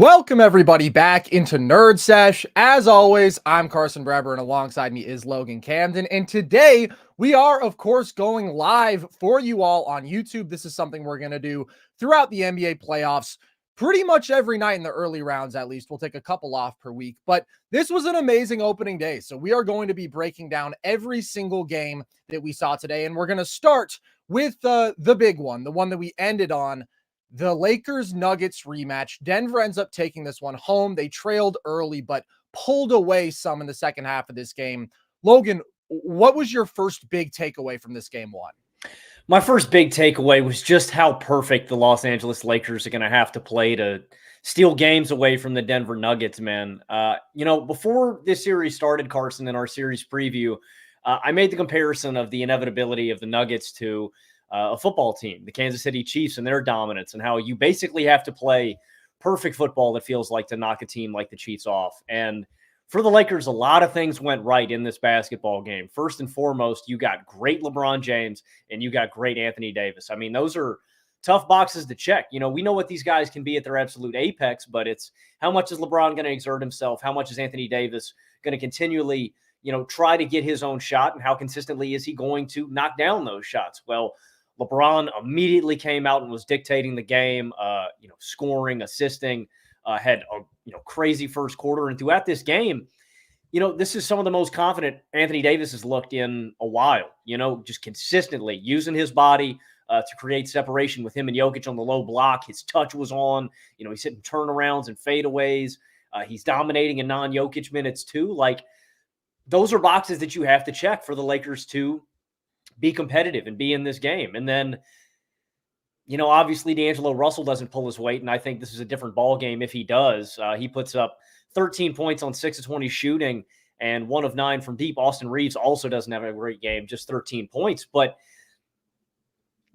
Welcome everybody back into NerdSesh. As always, I'm Carson Breber and alongside me is Logan Camden. And today we are, of course, going live for you all on YouTube. This is something we're going to do throughout the NBA playoffs pretty much every night in the early rounds, at least. We'll take a couple off per week, but this was an amazing opening day. So we are going to be breaking down every single game that we saw today. And we're going to start with the big one, the one that we ended on. The Lakers-Nuggets rematch. Denver ends up taking this one home. They trailed early, but pulled away some in the second half of this game. Logan, what was your first big takeaway from this game one? My first big takeaway was just how perfect the Los Angeles Lakers are going to have to play to steal games away from the Denver Nuggets, man. Before this series started, Carson, in our series preview, I made the comparison of the inevitability of the Nuggets to a football team, the Kansas City Chiefs, and their dominance, and how you basically have to play perfect football, it feels like, to knock a team like the Chiefs off. And for the Lakers, a lot of things went right in this basketball game. First and foremost, you got great LeBron James and you got great Anthony Davis. I mean, those are tough boxes to check. You know, we know what these guys can be at their absolute apex, but it's how much is LeBron going to exert himself? How much is Anthony Davis going to continually, try to get his own shot? And how consistently is he going to knock down those shots? Well, LeBron immediately came out and was dictating the game, scoring, assisting, had a crazy first quarter. And throughout this game, this is some of the most confident Anthony Davis has looked in a while, just consistently using his body to create separation with him and Jokic on the low block. His touch was on, he's hitting turnarounds and fadeaways. He's dominating in non-Jokic minutes too. Like, those are boxes that you have to check for the Lakers to be competitive and be in this game. And then, obviously D'Angelo Russell doesn't pull his weight, and I think this is a different ball game if he does. He puts up 13 points on 6 of 20 shooting and 1 of 9 from deep. Austin Reeves also doesn't have a great game, just 13 points. But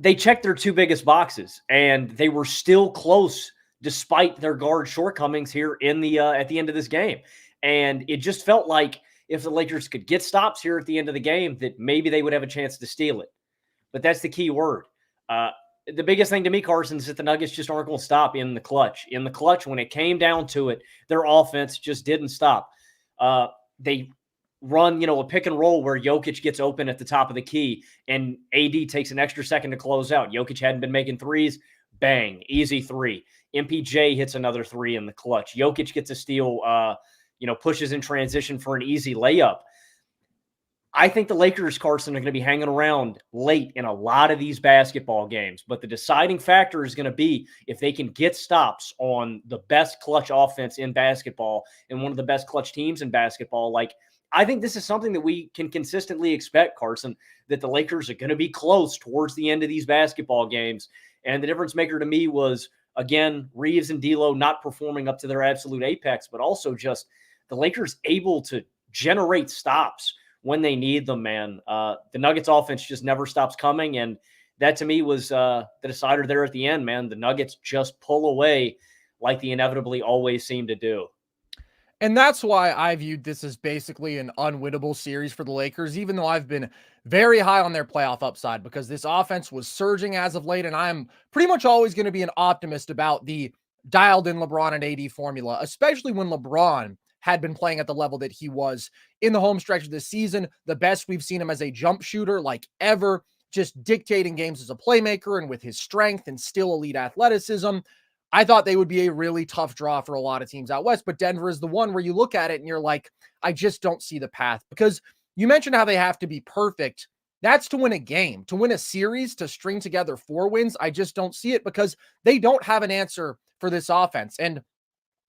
they checked their two biggest boxes, and they were still close despite their guard shortcomings here in the at the end of this game. And it just felt like if the Lakers could get stops here at the end of the game, that maybe they would have a chance to steal it. But that's the key word. The biggest thing to me, Carson, is that the Nuggets just aren't going to stop in the clutch. In the clutch, when it came down to it, their offense just didn't stop. They run, a pick and roll where Jokic gets open at the top of the key, and AD takes an extra second to close out. Jokic hadn't been making threes. Bang, easy three. MPJ hits another three in the clutch. Jokic gets a steal, pushes in transition for an easy layup. I think the Lakers, Carson, are going to be hanging around late in a lot of these basketball games. But the deciding factor is going to be if they can get stops on the best clutch offense in basketball and one of the best clutch teams in basketball. Like, I think this is something that we can consistently expect, Carson, that the Lakers are going to be close towards the end of these basketball games. And the difference maker to me was, again, Reeves and D'Lo not performing up to their absolute apex, but also just the Lakers able to generate stops when they need them, man. The Nuggets offense just never stops coming, and that to me was the decider there at the end, man. The Nuggets just pull away like they inevitably always seem to do. And that's why I viewed this as basically an unwinnable series for the Lakers, even though I've been very high on their playoff upside because this offense was surging as of late, and I'm pretty much always going to be an optimist about the dialed-in LeBron and AD formula, especially when LeBron had been playing at the level that he was in the home stretch of this season. The best we've seen him as a jump shooter like ever, just dictating games as a playmaker and with his strength and still elite athleticism. I thought they would be a really tough draw for a lot of teams out west, but Denver is the one where you look at it and you're like, I just don't see the path, because you mentioned how they have to be perfect. That's to win a game, to win a series, to string together 4 wins. I just don't see it because they don't have an answer for this offense. And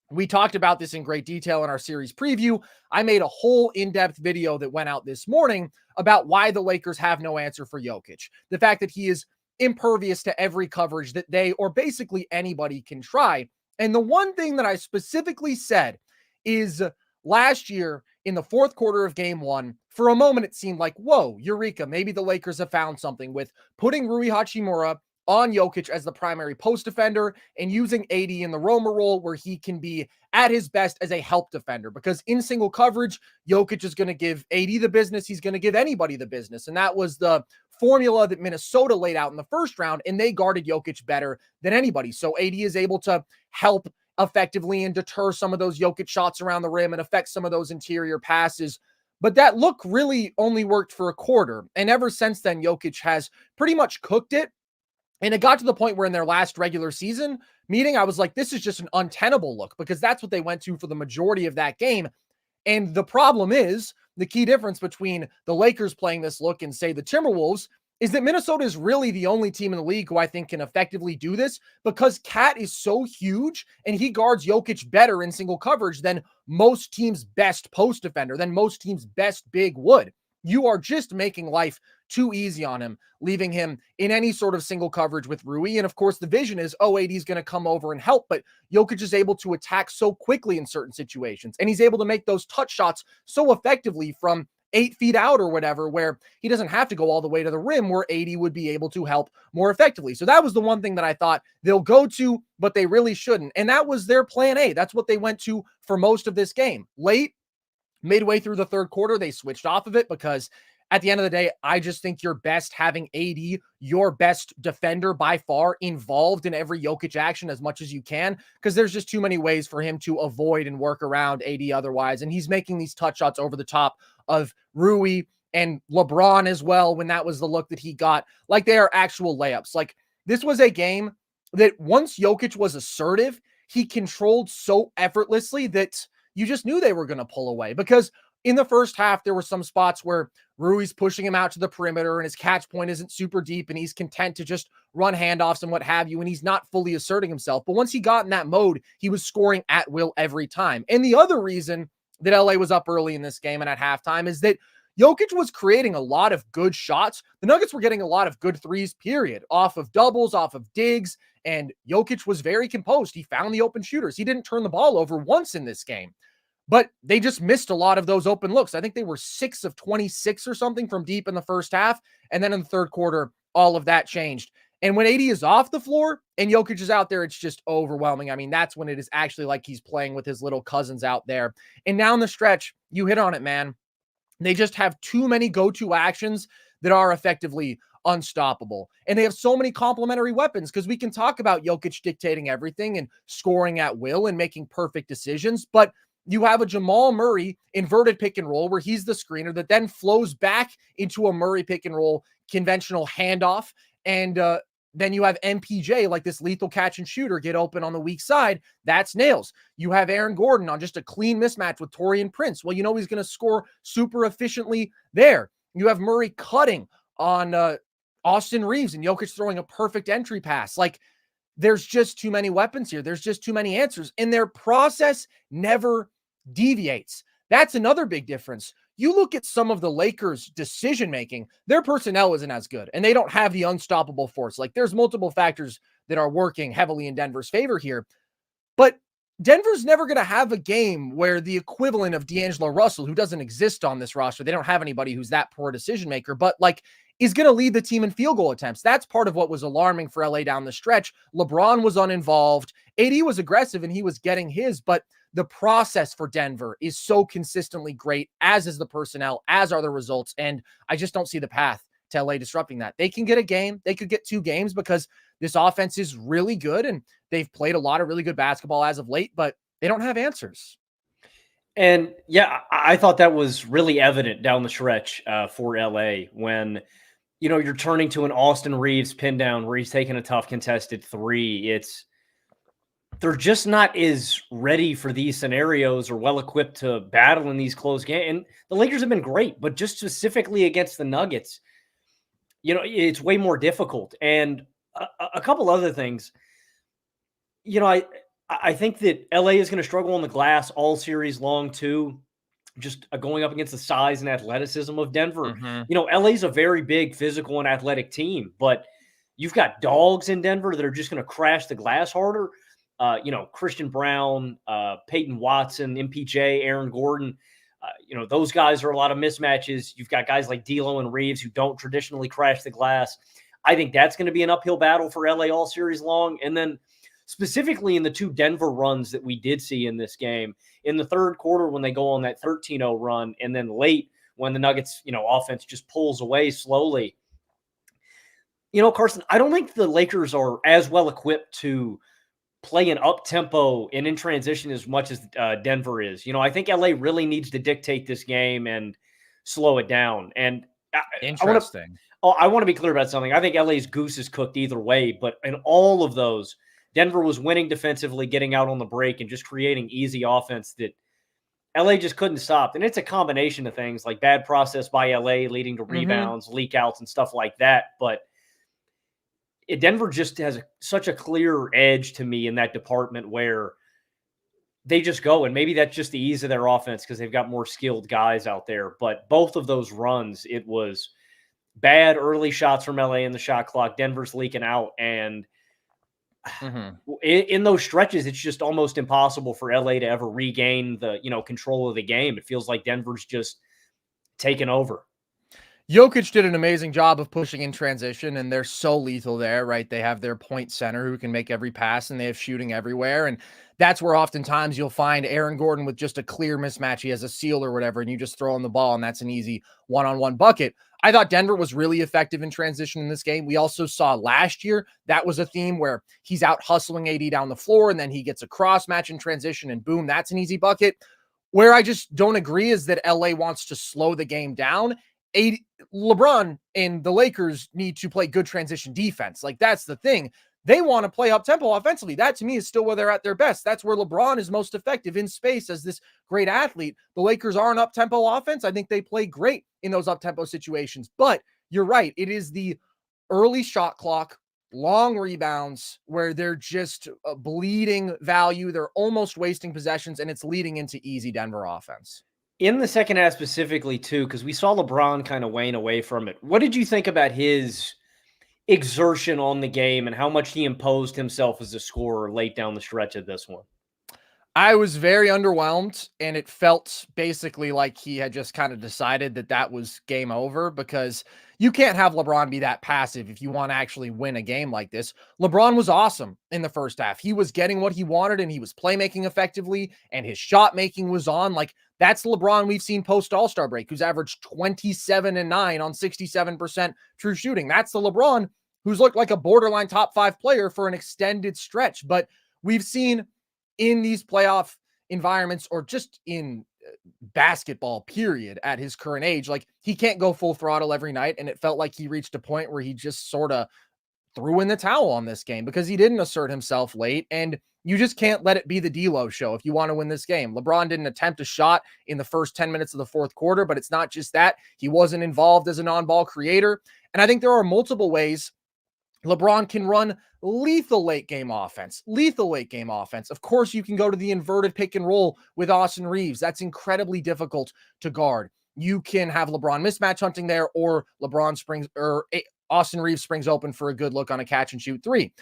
we talked about this in great detail in our series preview. I made a whole in-depth video that went out this morning about why the Lakers have no answer for Jokic. The fact that he is impervious to every coverage that they or basically anybody can try. And the one thing that I specifically said is last year in the fourth quarter of game 1, for a moment it seemed like, whoa, eureka, maybe the Lakers have found something with putting Rui Hachimura on Jokic as the primary post defender and using AD in the roamer role where he can be at his best as a help defender, because in single coverage, Jokic is going to give AD the business. He's going to give anybody the business. And that was the formula that Minnesota laid out in the first round, and they guarded Jokic better than anybody. So AD is able to help effectively and deter some of those Jokic shots around the rim and affect some of those interior passes. But that look really only worked for a quarter. And ever since then, Jokic has pretty much cooked it. And it got to the point where in their last regular season meeting, I was like, this is just an untenable look, because that's what they went to for the majority of that game. And the problem is, the key difference between the Lakers playing this look and, say, the Timberwolves is that Minnesota is really the only team in the league who I think can effectively do this, because Cat is so huge and he guards Jokic better in single coverage than most teams' best post defender, than most teams' best big would. You are just making life too easy on him, leaving him in any sort of single coverage with Rui. And of course, the vision is, oh, AD is going to come over and help, but Jokic is able to attack so quickly in certain situations. And he's able to make those touch shots so effectively from 8 feet out or whatever, where he doesn't have to go all the way to the rim, where AD would be able to help more effectively. So that was the one thing that I thought they'll go to, but they really shouldn't. And that was their plan A. That's what they went to for most of this game. Late, midway through the third quarter, they switched off of it, because at the end of the day, I just think you're best having AD, your best defender by far, involved in every Jokic action as much as you can, because there's just too many ways for him to avoid and work around AD otherwise. And he's making these touch shots over the top of Rui and LeBron as well, when that was the look that he got. Like, they are actual layups. Like, this was a game that once Jokic was assertive, he controlled so effortlessly that you just knew they were going to pull away. Because in the first half, there were some spots where Rui's pushing him out to the perimeter and his catch point isn't super deep and he's content to just run handoffs and what have you, and he's not fully asserting himself. But once he got in that mode, he was scoring at will every time. And the other reason that LA was up early in this game and at halftime is that Jokic was creating a lot of good shots. The Nuggets were getting a lot of good threes, period, off of doubles, off of digs, and Jokic was very composed. He found the open shooters. He didn't turn the ball over once in this game. But they just missed a lot of those open looks. I think they were 6 of 26 or something from deep in the first half. And then in the third quarter, all of that changed. And when AD is off the floor and Jokic is out there, it's just overwhelming. I mean, that's when it is actually like he's playing with his little cousins out there. And down the stretch, you hit on it, man. They just have too many go-to actions that are effectively unstoppable. And they have so many complementary weapons, because we can talk about Jokic dictating everything and scoring at will and making perfect decisions, but you have a Jamal Murray inverted pick and roll where he's the screener that then flows back into a Murray pick and roll conventional handoff. And then you have MPJ, like this lethal catch and shooter, get open on the weak side. That's nails. You have Aaron Gordon on just a clean mismatch with Taurean Prince. Well, you know he's going to score super efficiently there. You have Murray cutting on Austin Reeves and Jokic throwing a perfect entry pass. Like, there's just too many weapons here. There's just too many answers. And their process never deviates. That's another big difference. You look at some of the Lakers' decision-making, their personnel isn't as good, and they don't have the unstoppable force. Like, there's multiple factors that are working heavily in Denver's favor here. But Denver's never going to have a game where the equivalent of D'Angelo Russell, who doesn't exist on this roster, they don't have anybody who's that poor decision maker, but like is going to lead the team in field goal attempts. That's part of what was alarming for LA down the stretch. LeBron was uninvolved. AD was aggressive and he was getting his, but the process for Denver is so consistently great, as is the personnel, as are the results. And I just don't see the path to LA disrupting that. They can get a game. They could get 2 games because this offense is really good and they've played a lot of really good basketball as of late, but they don't have answers. And yeah, I thought that was really evident down the stretch for LA when, you know, you're turning to an Austin Reeves pin down where he's taking a tough contested 3. They're just not as ready for these scenarios or well-equipped to battle in these close games. And the Lakers have been great, but just specifically against the Nuggets, you know, it's way more difficult. And a couple other things, you know, I think that LA is going to struggle on the glass all series long too, just going up against the size and athleticism of Denver. Mm-hmm. You know, LA is a very big physical and athletic team, but you've got dogs in Denver that are just going to crash the glass harder. You know, Christian Brown, Peyton Watson, MPJ, Aaron Gordon, you know, those guys are a lot of mismatches. You've got guys like D'Lo and Reeves who don't traditionally crash the glass. I think that's going to be an uphill battle for LA all series long. And then specifically in the 2 Denver runs that we did see in this game, in the third quarter when they go on that 13-0 run, and then late when the Nuggets, you know, offense just pulls away slowly. You know, Carson, I don't think the Lakers are as well equipped to playing up tempo and in transition as much as Denver is. I think LA really needs to dictate this game and slow it down. And Interesting. I want to be clear about something. I think LA's goose is cooked either way, but in all of those, Denver was winning defensively, getting out on the break, and just creating easy offense that LA just couldn't stop. And it's a combination of things like bad process by LA leading to rebounds, leak outs, and stuff like that. But Denver just has such a clear edge to me in that department where they just go. And maybe that's just the ease of their offense because they've got more skilled guys out there. But both of those runs, it was bad early shots from LA in the shot clock. Denver's leaking out. And in those stretches, it's just almost impossible for LA to ever regain the, control of the game. It feels like Denver's just taken over. Jokic did an amazing job of pushing in transition, and they're so lethal there, right? They have their point center who can make every pass, and they have shooting everywhere. And that's where oftentimes you'll find Aaron Gordon with just a clear mismatch. He has a seal or whatever, and you just throw him the ball, and that's an easy one-on-one bucket. I thought Denver was really effective in transition in this game. We also saw last year that was a theme where he's out hustling AD down the floor, and then he gets a cross match in transition, and boom, that's an easy bucket. Where I just don't agree is that LA wants to slow the game down. LeBron and the Lakers need to play good transition defense. Like, that's the thing. They want to play up tempo offensively. That to me is still where they're at their best. That's where LeBron is most effective in space as this great athlete. The Lakers are an up tempo offense. I think they play great in those up tempo situations, but you're right. It is the early shot clock, long rebounds where they're just bleeding value. They're almost wasting possessions, and it's leading into easy Denver offense. In the second half specifically, too, because we saw LeBron kind of wane away from it. What did you think about his exertion on the game and how much he imposed himself as a scorer late down the stretch of this one? I was very underwhelmed, and it felt basically like he had just kind of decided that that was game over, because you can't have LeBron be that passive if you want to actually win a game like this. LeBron was awesome in the first half. He was getting what he wanted, and he was playmaking effectively, and his shot making was on. Like, that's the LeBron we've seen post All-Star break, who's averaged 27-9 on 67% true shooting. That's the LeBron who's looked like a borderline top 5 player for an extended stretch. But we've seen in these playoff environments, or just in basketball period at his current age, like, he can't go full throttle every night. And it felt like he reached a point where he just sort of threw in the towel on this game because he didn't assert himself late. And you just can't let it be the D'Lo show if you want to win this game. LeBron didn't attempt a shot in the first 10 minutes of the fourth quarter, but it's not just that. He wasn't involved as a non-ball creator. And I think there are multiple ways LeBron can run lethal late game offense. Of course, you can go to the inverted pick and roll with Austin Reeves. That's incredibly difficult to guard. You can have LeBron mismatch hunting there, or Austin Reeves springs open for a good look on a catch and shoot three.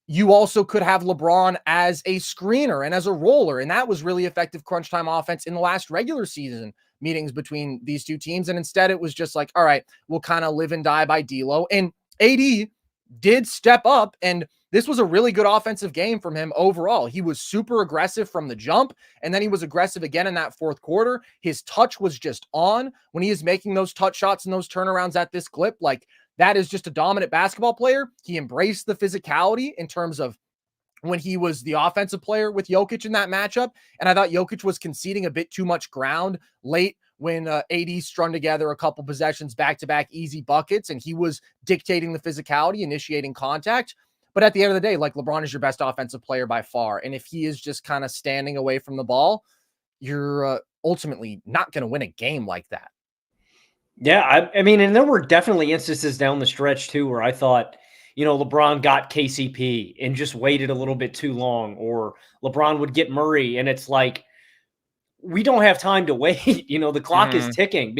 You also could have LeBron as a screener and as a roller, and that was really effective crunch time offense in the last regular season meetings between these two teams. And instead, it was just like, all right, we'll kind of live and die by D'Lo. And AD did step up, and this was a really good offensive game from him overall. He was super aggressive from the jump, and then he was aggressive again in that fourth quarter. His touch was just on when he is making those touch shots and those turnarounds at this clip. Like, that is just a dominant basketball player. He embraced the physicality in terms of when he was the offensive player with Jokic in that matchup. And I thought Jokic was conceding a bit too much ground late when AD strung together a couple possessions, back-to-back easy buckets, and he was dictating the physicality, initiating contact. But at the end of the day, like, LeBron is your best offensive player by far. And if he is just kind of standing away from the ball, you're ultimately not going to win a game like that. Yeah, I mean, and there were definitely instances down the stretch, too, where I thought, LeBron got KCP and just waited a little bit too long, or LeBron would get Murray, and it's like, we don't have time to wait. The clock is ticking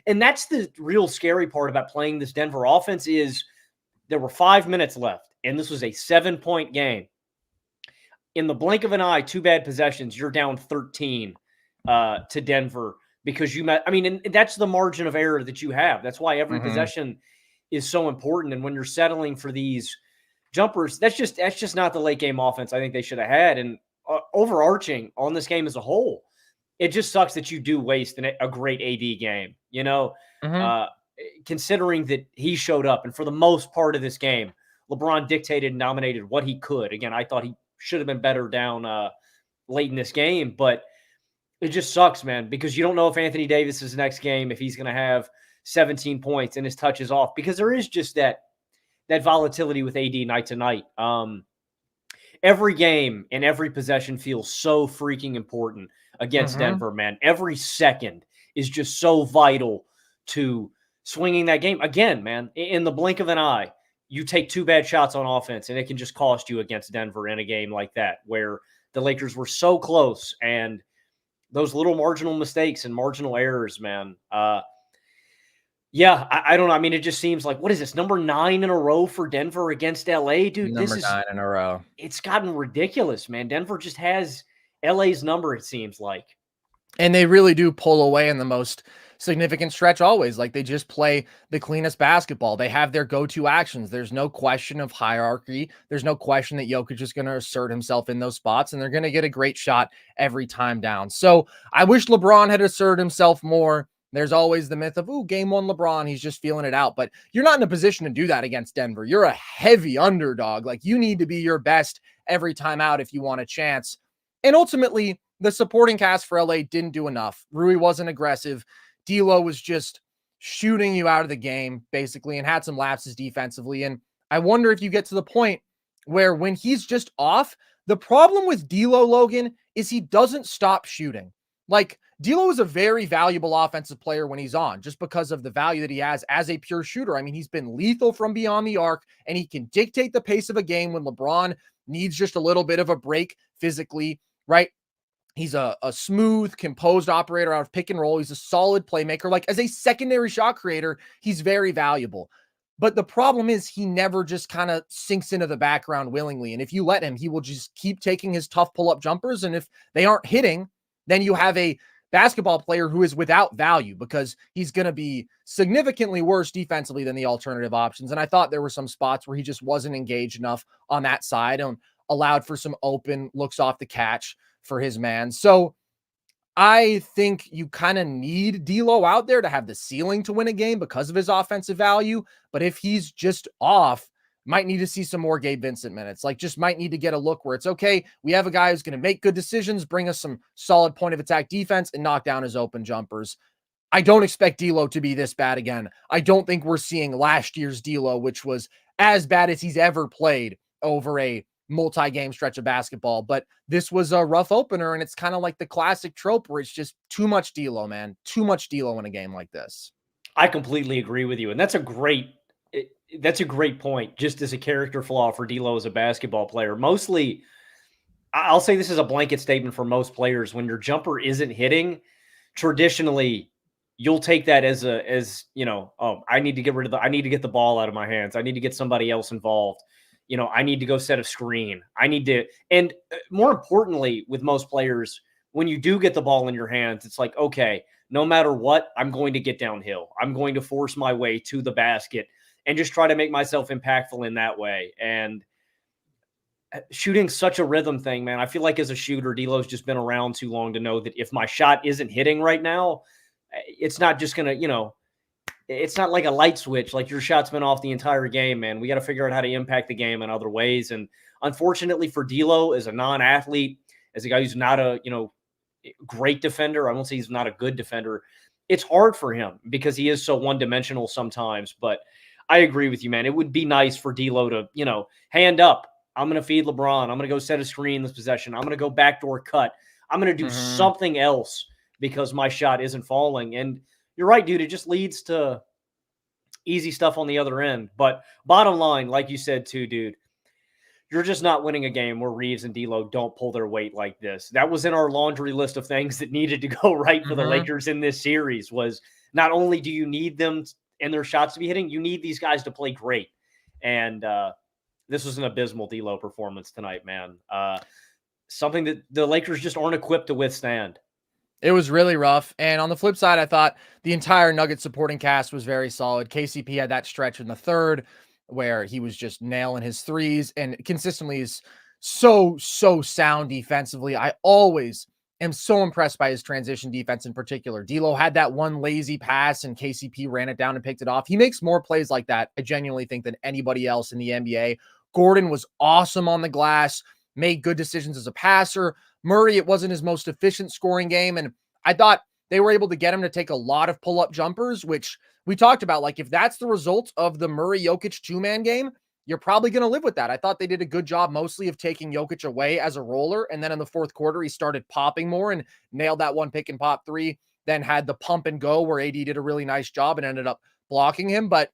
and that's the real scary part about playing this Denver offense is there were 5 minutes left, and this was a 7-point game. In the blink of an eye, 2 bad possessions, you're down 13 to Denver because and that's the margin of error that you have. That's why every possession is so important. And when you're settling for these jumpers, that's just not the late game offense I think they should have had. And overarching on this game as a whole, it just sucks that you do waste a great AD game, considering that he showed up. And for the most part of this game, LeBron dictated and dominated what he could. Again, I thought he should have been better down late in this game, but it just sucks, man, because you don't know if Anthony Davis's next game, if he's going to have 17 points and his touch is off, because there is just that volatility with AD night to night. Every game and every possession feels so freaking important against Denver, man. Every second is just so vital to swinging that game. Again, man, in the blink of an eye, you take 2 bad shots on offense and it can just cost you against Denver in a game like that, where the Lakers were so close, and those little marginal mistakes and marginal errors, man. Yeah, I don't know. I mean, it just seems like, what is this, number 9 in a row for Denver against LA? Dude, Number 9 in a row. It's gotten ridiculous, man. Denver just has LA's number, it seems like. And they really do pull away in the most significant stretch always. Like, they just play the cleanest basketball. They have their go-to actions. There's no question of hierarchy. There's no question that Jokic is going to assert himself in those spots, and they're going to get a great shot every time down. So I wish LeBron had asserted himself more. There's always the myth of, ooh, game 1 LeBron, he's just feeling it out. But you're not in a position to do that against Denver. You're a heavy underdog. Like, you need to be your best every time out if you want a chance. And ultimately, the supporting cast for LA didn't do enough. Rui wasn't aggressive. D'Lo was just shooting you out of the game, basically, and had some lapses defensively. And I wonder if you get to the point where when he's just off, the problem with D'Lo, Logan, is he doesn't stop shooting. Like, D'Lo is a very valuable offensive player when he's on, just because of the value that he has as a pure shooter. I mean, he's been lethal from beyond the arc, and he can dictate the pace of a game when LeBron needs just a little bit of a break physically, right? He's a smooth, composed operator out of pick and roll. He's a solid playmaker. Like, as a secondary shot creator, he's very valuable. But the problem is he never just kind of sinks into the background willingly. And if you let him, he will just keep taking his tough pull-up jumpers. And if they aren't hitting, then you have a basketball player who is without value, because he's going to be significantly worse defensively than the alternative options. And I thought there were some spots where he just wasn't engaged enough on that side and allowed for some open looks off the catch for his man. So I think you kind of need D'Lo out there to have the ceiling to win a game because of his offensive value. But if he's just off, might need to see some more Gabe Vincent minutes. Like, just might need to get a look where it's okay, we have a guy who's going to make good decisions, bring us some solid point of attack defense, and knock down his open jumpers. I don't expect D'Lo to be this bad again. I don't think we're seeing last year's D'Lo, which was as bad as he's ever played over a multi-game stretch of basketball. But this was a rough opener, and it's kind of like the classic trope where it's just too much D'Lo, man. Too much D'Lo in a game like this. I completely agree with you, and that's a great point, just as a character flaw for D'Lo as a basketball player. Mostly, I'll say this is a blanket statement for most players. When your jumper isn't hitting, traditionally, you'll take that as I need to get the ball out of my hands. I need to get somebody else involved. I need to go set a screen. And more importantly, with most players, when you do get the ball in your hands, it's like, okay, no matter what, I'm going to get downhill. I'm going to force my way to the basket and just try to make myself impactful in that way. And shooting's such a rhythm thing, man. I feel like as a shooter, D'Lo's just been around too long to know that if my shot isn't hitting right now, it's not just going to, it's not like a light switch. Like, your shot's been off the entire game, man. We got to figure out how to impact the game in other ways. And unfortunately for D'Lo, as a non-athlete, as a guy who's not a, great defender, I won't say he's not a good defender, it's hard for him because he is so one-dimensional sometimes. But I agree with you, man. It would be nice for D'Lo to, hand up. I'm going to feed LeBron. I'm going to go set a screen this possession. I'm going to go backdoor cut. I'm going to do something else because my shot isn't falling. And you're right, dude. It just leads to easy stuff on the other end. But bottom line, like you said too, dude, you're just not winning a game where Reeves and D'Lo don't pull their weight like this. That was in our laundry list of things that needed to go right for the Lakers in this series. Was not only do you need them and their shots to be hitting, you need these guys to play great. And this was an abysmal D'Lo performance tonight, man. Something that the Lakers just aren't equipped to withstand. It was really rough. And on the flip side, I thought the entire Nuggets supporting cast was very solid. KCP had that stretch in the third where he was just nailing his threes and consistently is so sound defensively. I always am so impressed by his transition defense in particular. D'Lo had that one lazy pass and KCP ran it down and picked it off. He makes more plays like that, I genuinely think, than anybody else in the NBA. Gordon was awesome on the glass, made good decisions as a passer. Murray, it wasn't his most efficient scoring game, and I thought they were able to get him to take a lot of pull-up jumpers, which we talked about. Like, if that's the result of the Murray-Jokic two-man game, you're probably going to live with that. I thought they did a good job mostly of taking Jokic away as a roller. And then in the fourth quarter, he started popping more and nailed that one pick and pop three, then had the pump and go where AD did a really nice job and ended up blocking him. But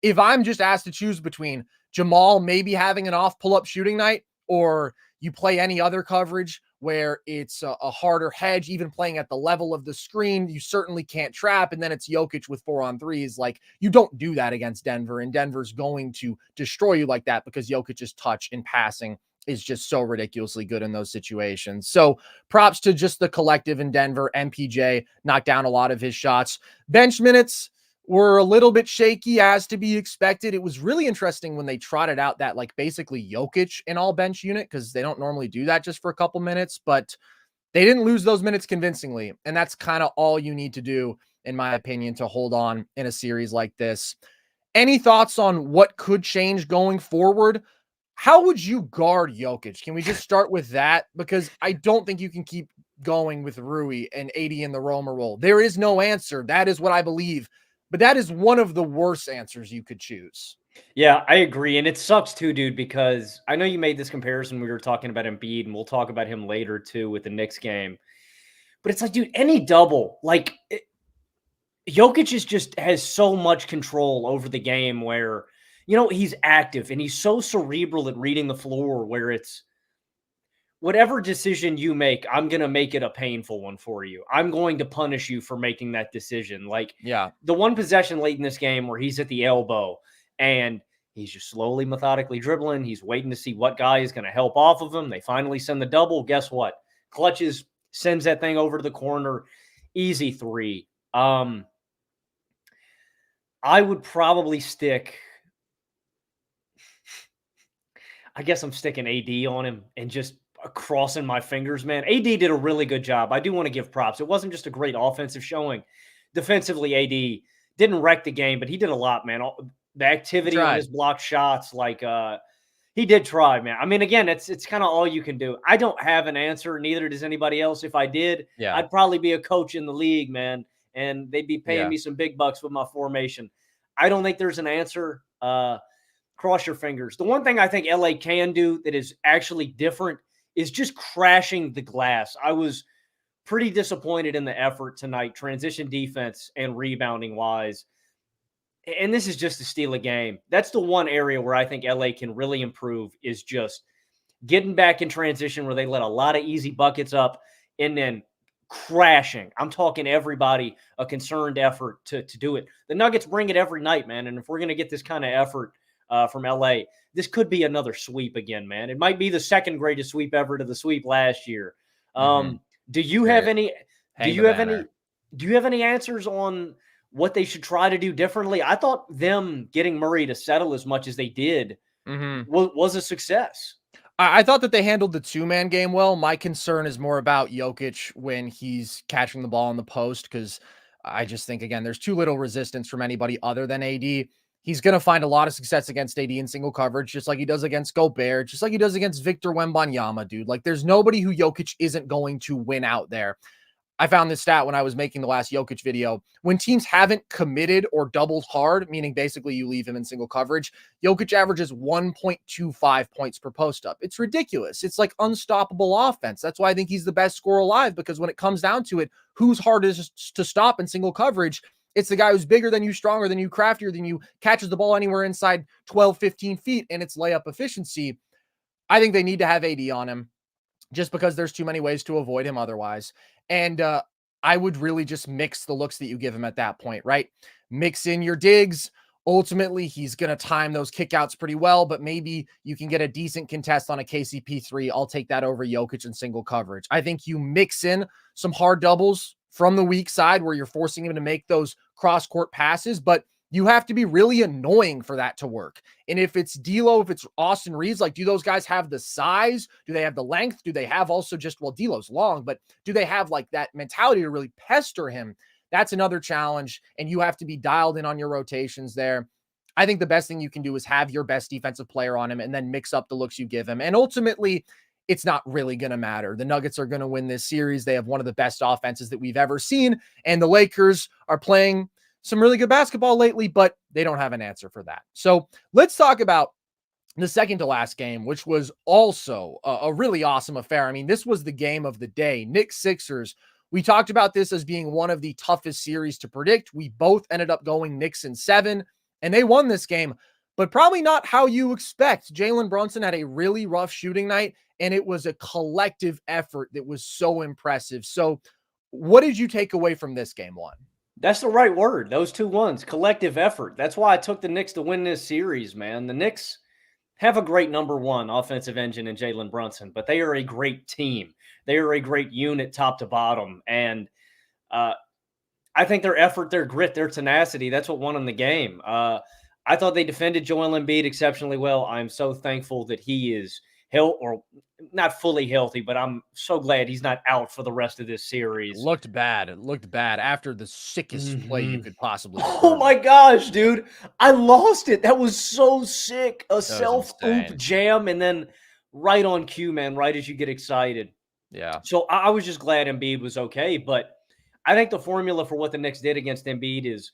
if I'm just asked to choose between Jamal maybe having an off pull-up shooting night, or you play any other coverage where it's a harder hedge, even playing at the level of the screen, you certainly can't trap. And then it's Jokic with 4-on-3s. Like, you don't do that against Denver, and Denver's going to destroy you like that because Jokic's touch and passing is just so ridiculously good in those situations. So props to just the collective in Denver. MPJ knocked down a lot of his shots. Bench minutes were a little bit shaky, as to be expected. It was really interesting when they trotted out that, like, basically Jokic in all bench unit, because they don't normally do that just for a couple minutes, but they didn't lose those minutes convincingly. And that's kind of all you need to do, in my opinion, to hold on in a series like this. Any thoughts on what could change going forward? How would you guard Jokic? Can we just start with that? Because I don't think you can keep going with Rui and AD in the roamer role. There is no answer. That is what I believe. But that is one of the worst answers you could choose. Yeah, I agree. And it sucks too, dude, because I know you made this comparison. We were talking about Embiid, and we'll talk about him later too with the Knicks game. But it's like, dude, any double, like, Jokic has so much control over the game where, he's active and he's so cerebral at reading the floor, where it's whatever decision you make, I'm going to make it a painful one for you. I'm going to punish you for making that decision. Like, Yeah, the one possession late in this game where he's at the elbow and he's just slowly, methodically dribbling. He's waiting to see what guy is going to help off of him. They finally send the double. Guess what? Clutches, sends that thing over to the corner. Easy three. I would probably I guess I'm sticking AD on him and just crossing my fingers, man. AD did a really good job. I do want to give props. It wasn't just a great offensive showing. Defensively, AD didn't wreck the game, but he did a lot, man. The activity on his blocked shots, like, he did try, man. I mean, again, it's kind of all you can do. I don't have an answer, neither does anybody else. If I did, I'd probably be a coach in the league, man, and they'd be paying me some big bucks with my formation. I don't think there's an answer. Cross your fingers. The one thing I think LA can do that is actually different is just crashing the glass. I was pretty disappointed in the effort tonight, transition defense and rebounding wise. And this is just to steal a game. That's the one area where I think LA can really improve, is just getting back in transition where they let a lot of easy buckets up and then crashing. I'm talking everybody, a concerned effort to do it. The Nuggets bring it every night, man. And if we're going to get this kind of effort from LA, this could be another sweep again, man. It might be the second greatest sweep ever to the sweep last year. Do you have any answers on what they should try to do differently? I thought them getting Murray to settle as much as they did was a success. I thought that they handled the two-man game well. My concern is more about Jokic when he's catching the ball in the post, because I just think, again, there's too little resistance from anybody other than AD. He's going to find a lot of success against AD in single coverage, just like he does against Gobert, just like he does against Victor Wembanyama, dude. Like, there's nobody who Jokic isn't going to win out there. I found this stat when I was making the last Jokic video. When teams haven't committed or doubled hard, meaning basically you leave him in single coverage, Jokic averages 1.25 points per post-up. It's ridiculous. It's like unstoppable offense. That's why I think he's the best scorer alive, because when it comes down to it, who's hardest to stop in single coverage? It's the guy who's bigger than you, stronger than you, craftier than you, catches the ball anywhere inside 12, 15 feet, and it's layup efficiency. I think they need to have AD on him, just because there's too many ways to avoid him otherwise. And I would really just mix the looks that you give him at that point, right? Mix in your digs. Ultimately, he's going to time those kickouts pretty well, but maybe you can get a decent contest on a KCP 3. I'll take that over Jokic in single coverage. I think you mix in some hard doubles from the weak side where you're forcing him to make those cross-court passes, but you have to be really annoying for that to work. And if it's D'Lo, if it's Austin Reeves, like, do those guys have the size? Do they have the length? Do they have also just, well, D'Lo's long, but do they have like that mentality to really pester him? That's another challenge. And you have to be dialed in on your rotations there. I think the best thing you can do is have your best defensive player on him and then mix up the looks you give him. And ultimately, it's not really going to matter. The Nuggets are going to win this series. They have one of the best offenses that we've ever seen. And the Lakers are playing some really good basketball lately, but they don't have an answer for that. So let's talk about the second to last game, which was also a really awesome affair. I mean, this was the game of the day. Knicks Sixers. We talked about this as being one of the toughest series to predict. We both ended up going Knicks in 7, and they won this game, but probably not how you expect. Jalen Brunson had a really rough shooting night, and it was a collective effort that was so impressive. So what did you take away from this game one? That's the right word. Those 2 ones, collective effort. That's why I took the Knicks to win this series, man. The Knicks have a great number one offensive engine in Jalen Brunson, but they are a great team. They are a great unit top to bottom. And I think their effort, their grit, their tenacity, that's what won them the game. I thought they defended Joel Embiid exceptionally well. I'm so thankful that he is or not fully healthy, but I'm so glad he's not out for the rest of this series. It looked bad. It looked bad after the sickest play you could possibly do. Oh my gosh, dude. I lost it. That was so sick. A self-oop jam and then right on cue, man, right as you get excited. Yeah. So I was just glad Embiid was okay, but I think the formula for what the Knicks did against Embiid is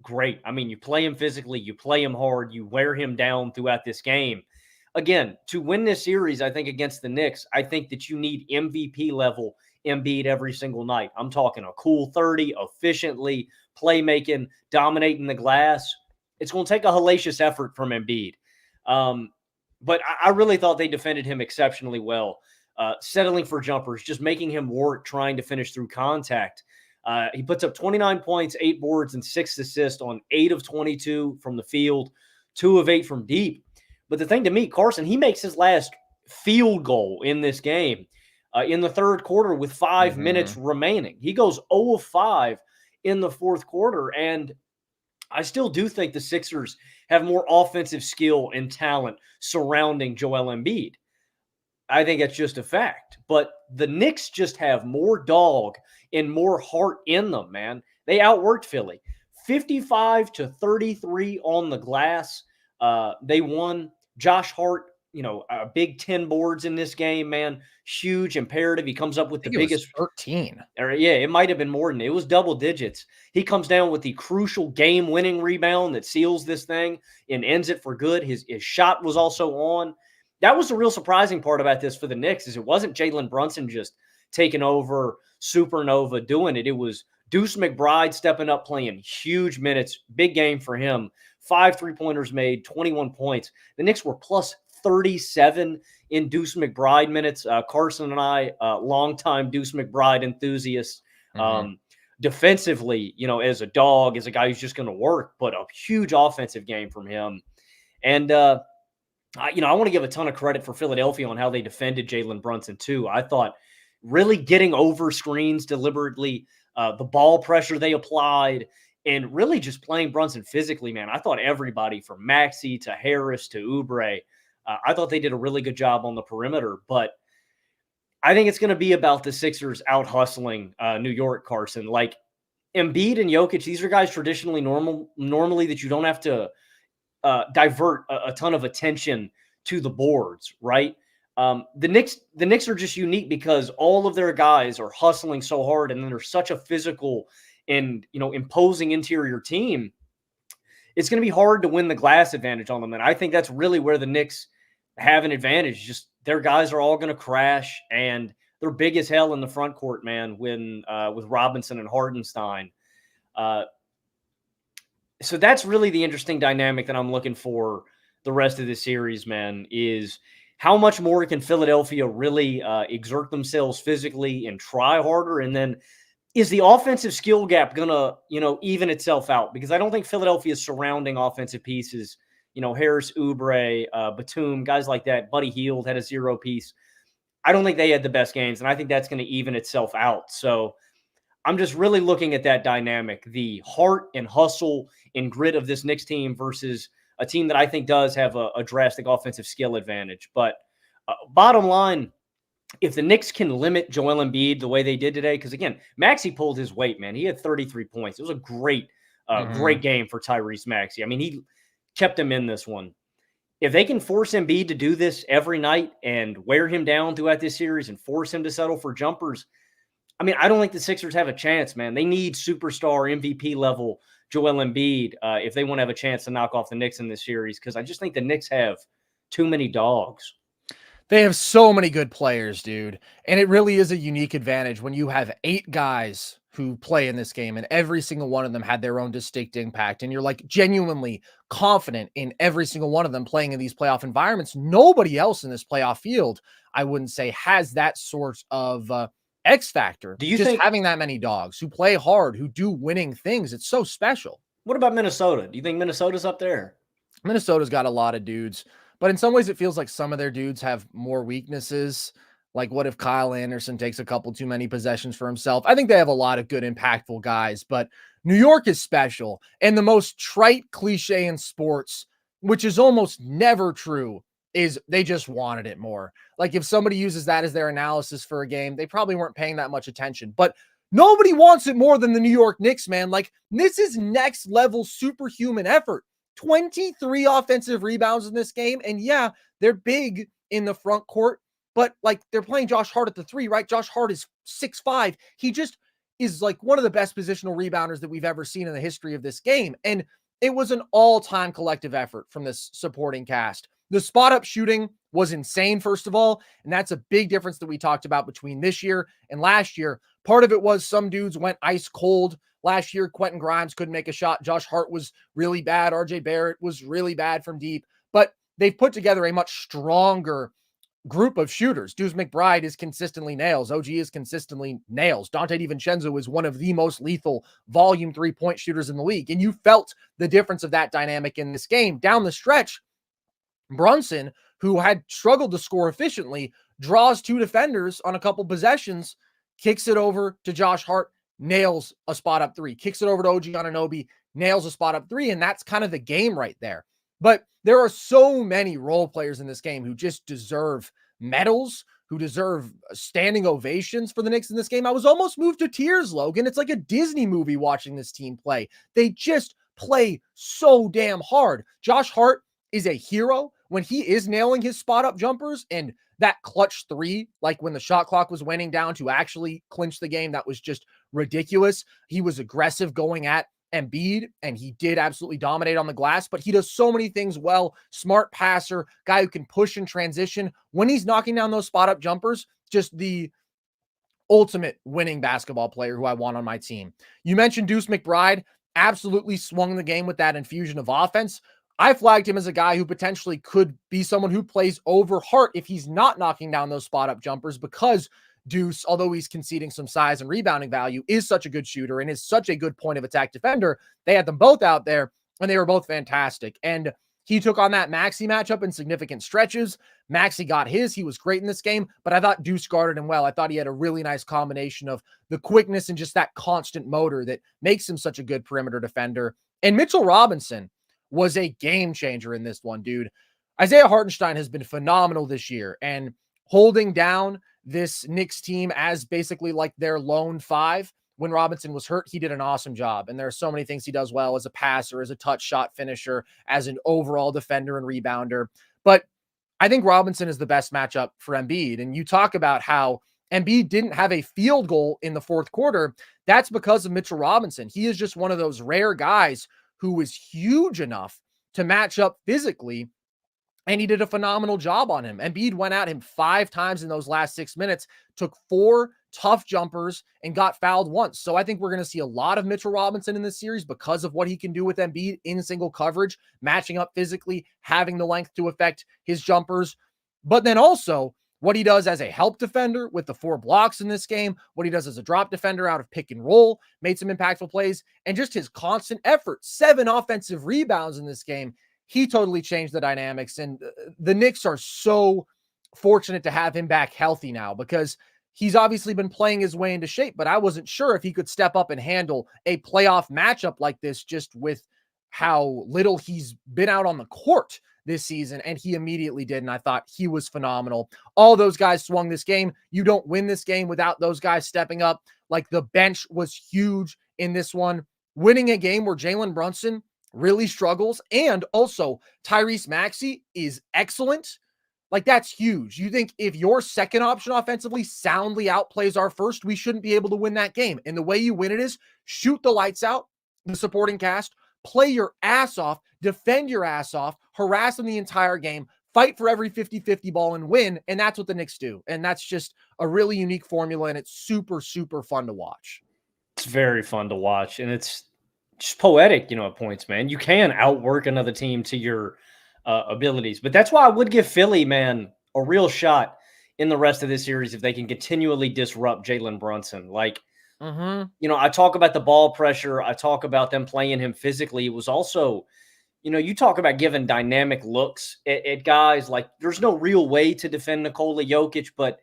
great. I mean, you play him physically, you play him hard, you wear him down throughout this game. Again, to win this series, I think against the Knicks, I think that you need MVP level Embiid every single night. I'm talking a cool 30, efficiently, playmaking, dominating the glass. It's going to take a hellacious effort from Embiid. But I really thought they defended him exceptionally well. Settling for jumpers, just making him work, trying to finish through contact. He puts up 29 points, 8 boards, and 6 assists on 8 of 22 from the field, 2 of 8 from deep. But the thing to me, Carson, he makes his last field goal in this game in the third quarter with 5 minutes remaining. He goes 0 of 5 in the fourth quarter, and I still do think the Sixers have more offensive skill and talent surrounding Joel Embiid. I think that's just a fact. But the Knicks just have more dog and more heart in them, man. They outworked Philly. 55-33 on the glass. They won. Josh Hart, a big 10 boards in this game, man. Huge, imperative. He comes up with the biggest. 13. Yeah, it might have been more than it. It was double digits. He comes down with the crucial game-winning rebound that seals this thing and ends it for good. His shot was also on. That was the real surprising part about this for the Knicks is it wasn't Jalen Brunson just taking over, supernova doing it. It was Deuce McBride stepping up, playing huge minutes. Big game for him. 5 3-pointers made, 21 points. The Knicks were plus 37 in Deuce McBride minutes. Carson and I, longtime Deuce McBride enthusiasts. Defensively, as a dog, as a guy who's just going to work, but a huge offensive game from him. And, I want to give a ton of credit for Philadelphia on how they defended Jalen Brunson, too. I thought really getting over screens deliberately, the ball pressure they applied, and really just playing Brunson physically, man. I thought everybody from Maxey to Harris to Oubre, I thought they did a really good job on the perimeter. But I think it's going to be about the Sixers out-hustling New York, Carson. Like Embiid and Jokic, these are guys traditionally normally that you don't have to divert a ton of attention to the boards, right? The Knicks are just unique because all of their guys are hustling so hard, and then they're such a physical and imposing interior team. It's going to be hard to win the glass advantage on them, and I think that's really where the Knicks have an advantage. Just their guys are all going to crash, and they're big as hell in the front court, man. When with Robinson and Hardenstein. So that's really the interesting dynamic that I'm looking for the rest of the series, man, is how much more can Philadelphia really exert themselves physically and try harder? And then is the offensive skill gap going to, even itself out? Because I don't think Philadelphia's surrounding offensive pieces, Harris, Oubre, Batum, guys like that. Buddy Hield had a 0 piece. I don't think they had the best games, and I think that's going to even itself out. So I'm just really looking at that dynamic, the heart and hustle and grit of this Knicks team versus a team that I think does have a drastic offensive skill advantage. But bottom line, if the Knicks can limit Joel Embiid the way they did today, because again, Maxey pulled his weight, man. He had 33 points. It was a great game for Tyrese Maxey. I mean, he kept him in this one. If they can force Embiid to do this every night and wear him down throughout this series and force him to settle for jumpers, I mean, I don't think the Sixers have a chance, man. They need superstar MVP level Joel Embiid if they want to have a chance to knock off the Knicks in this series, because I just think the Knicks have too many dogs. They have so many good players, dude. And it really is a unique advantage when you have 8 guys who play in this game and every single one of them had their own distinct impact. And you're like genuinely confident in every single one of them playing in these playoff environments. Nobody else in this playoff field, I wouldn't say, has that sort of X factor. Do you just think having that many dogs who play hard, who do winning things? It's so special. What about Minnesota? Do you think Minnesota's up there? Minnesota's got a lot of dudes, but in some ways it feels like some of their dudes have more weaknesses. Like, what if Kyle Anderson takes a couple too many possessions for himself? I think they have a lot of good, impactful guys, but New York is special. And the most trite cliche in sports, which is almost never true, is they just wanted it more. Like, if somebody uses that as their analysis for a game, they probably weren't paying that much attention. But nobody wants it more than the New York Knicks, man. Like, this is next level superhuman effort. 23 offensive rebounds in this game. And yeah, they're big in the front court, but like, they're playing Josh Hart at the 3, right? Josh Hart is 6'5". He just is like one of the best positional rebounders that we've ever seen in the history of this game. And it was an all-time collective effort from this supporting cast. The spot up shooting was insane, first of all, and that's a big difference that we talked about between this year and last year. Part of it was some dudes went ice cold. Last year, Quentin Grimes couldn't make a shot. Josh Hart was really bad. RJ Barrett was really bad from deep. But they've put together a much stronger group of shooters. Deuce McBride is consistently nails. OG is consistently nails. Dante DiVincenzo is one of the most lethal volume 3-point shooters in the league. And you felt the difference of that dynamic in this game. Down the stretch, Brunson, who had struggled to score efficiently, draws 2 defenders on a couple possessions, kicks it over to Josh Hart, nails a spot up 3, kicks it over to OG Anunoby, nails a spot up 3, and that's kind of the game right there. But there are so many role players in this game who just deserve medals, who deserve standing ovations for the Knicks in this game. I was almost moved to tears, Logan. It's like a Disney movie watching this team play. They just play so damn hard. Josh Hart is a hero when he is nailing his spot up jumpers, and that clutch 3, like when the shot clock was winding down to actually clinch the game, that was just ridiculous. He was aggressive going at Embiid, and he did absolutely dominate on the glass, but he does so many things well. Smart passer, guy who can push and transition. When he's knocking down those spot up jumpers, just the ultimate winning basketball player who I want on my team. You mentioned Deuce McBride, absolutely swung the game with that infusion of offense. I flagged him as a guy who potentially could be someone who plays over Hart if he's not knocking down those spot up jumpers, because Deuce, although he's conceding some size and rebounding value, is such a good shooter and is such a good point of attack defender. They had them both out there and they were both fantastic. And he took on that Maxey matchup in significant stretches. Maxey got his. He was great in this game, but I thought Deuce guarded him well. I thought he had a really nice combination of the quickness and just that constant motor that makes him such a good perimeter defender. And Mitchell Robinson was a game changer in this one, dude. Isaiah Hartenstein has been phenomenal this year, and holding down this Knicks team as basically like their lone 5 when Robinson was hurt, he did an awesome job. And there are so many things he does well as a passer, as a touch shot finisher, as an overall defender and rebounder. But I think Robinson is the best matchup for Embiid. And you talk about how Embiid didn't have a field goal in the fourth quarter. That's because of Mitchell Robinson. He is just one of those rare guys who was huge enough to match up physically, and he did a phenomenal job on him. Embiid went at him 5 times in those last 6 minutes, took 4 tough jumpers, and got fouled once. So I think we're going to see a lot of Mitchell Robinson in this series because of what he can do with Embiid in single coverage, matching up physically, having the length to affect his jumpers. But then also what he does as a help defender with the 4 blocks in this game, what he does as a drop defender out of pick and roll, made some impactful plays, and just his constant effort, 7 offensive rebounds in this game. He totally changed the dynamics, and the Knicks are so fortunate to have him back healthy now, because he's obviously been playing his way into shape, but I wasn't sure if he could step up and handle a playoff matchup like this, just with how little he's been out on the court this season. And he immediately did. And I thought he was phenomenal. All those guys swung this game. You don't win this game without those guys stepping up. Like, the bench was huge in this one, winning a game where Jalen Brunson really struggles. And also Tyrese Maxey is excellent. Like, that's huge. You think if your second option offensively soundly outplays our first, we shouldn't be able to win that game. And the way you win it is shoot the lights out, the supporting cast, play your ass off, defend your ass off, harass them the entire game, fight for every 50-50 ball and win. And that's what the Knicks do. And that's just a really unique formula. And it's super, super fun to watch. It's very fun to watch. And it's just poetic, at points, man. You can outwork another team to your abilities. But that's why I would give Philly, man, a real shot in the rest of this series if they can continually disrupt Jalen Brunson. Like, I talk about the ball pressure. I talk about them playing him physically. It was also, you talk about giving dynamic looks at guys. Like, there's no real way to defend Nikola Jokic, but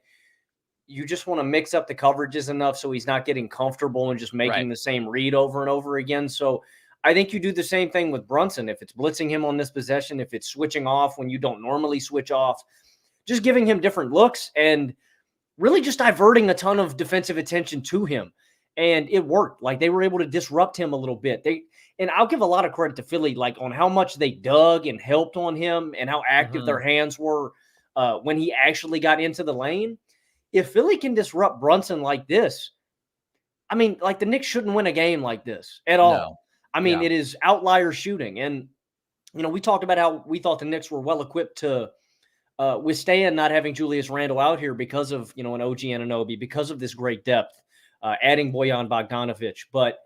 you just want to mix up the coverages enough so he's not getting comfortable and just making the same read over and over again. So I think you do the same thing with Brunson. If it's blitzing him on this possession, if it's switching off when you don't normally switch off, just giving him different looks and really just diverting a ton of defensive attention to him. And it worked. Like, they were able to disrupt him a little bit. And I'll give a lot of credit to Philly, like, on how much they dug and helped on him and how active their hands were when he actually got into the lane. If Philly can disrupt Brunson like this, I mean, like, the Knicks shouldn't win a game like this at all. No. I mean, it is outlier shooting. And, we talked about how we thought the Knicks were well-equipped to withstand not having Julius Randle out here because of, an OG Anunoby, because of this great depth, adding Bojan Bogdanovic. But,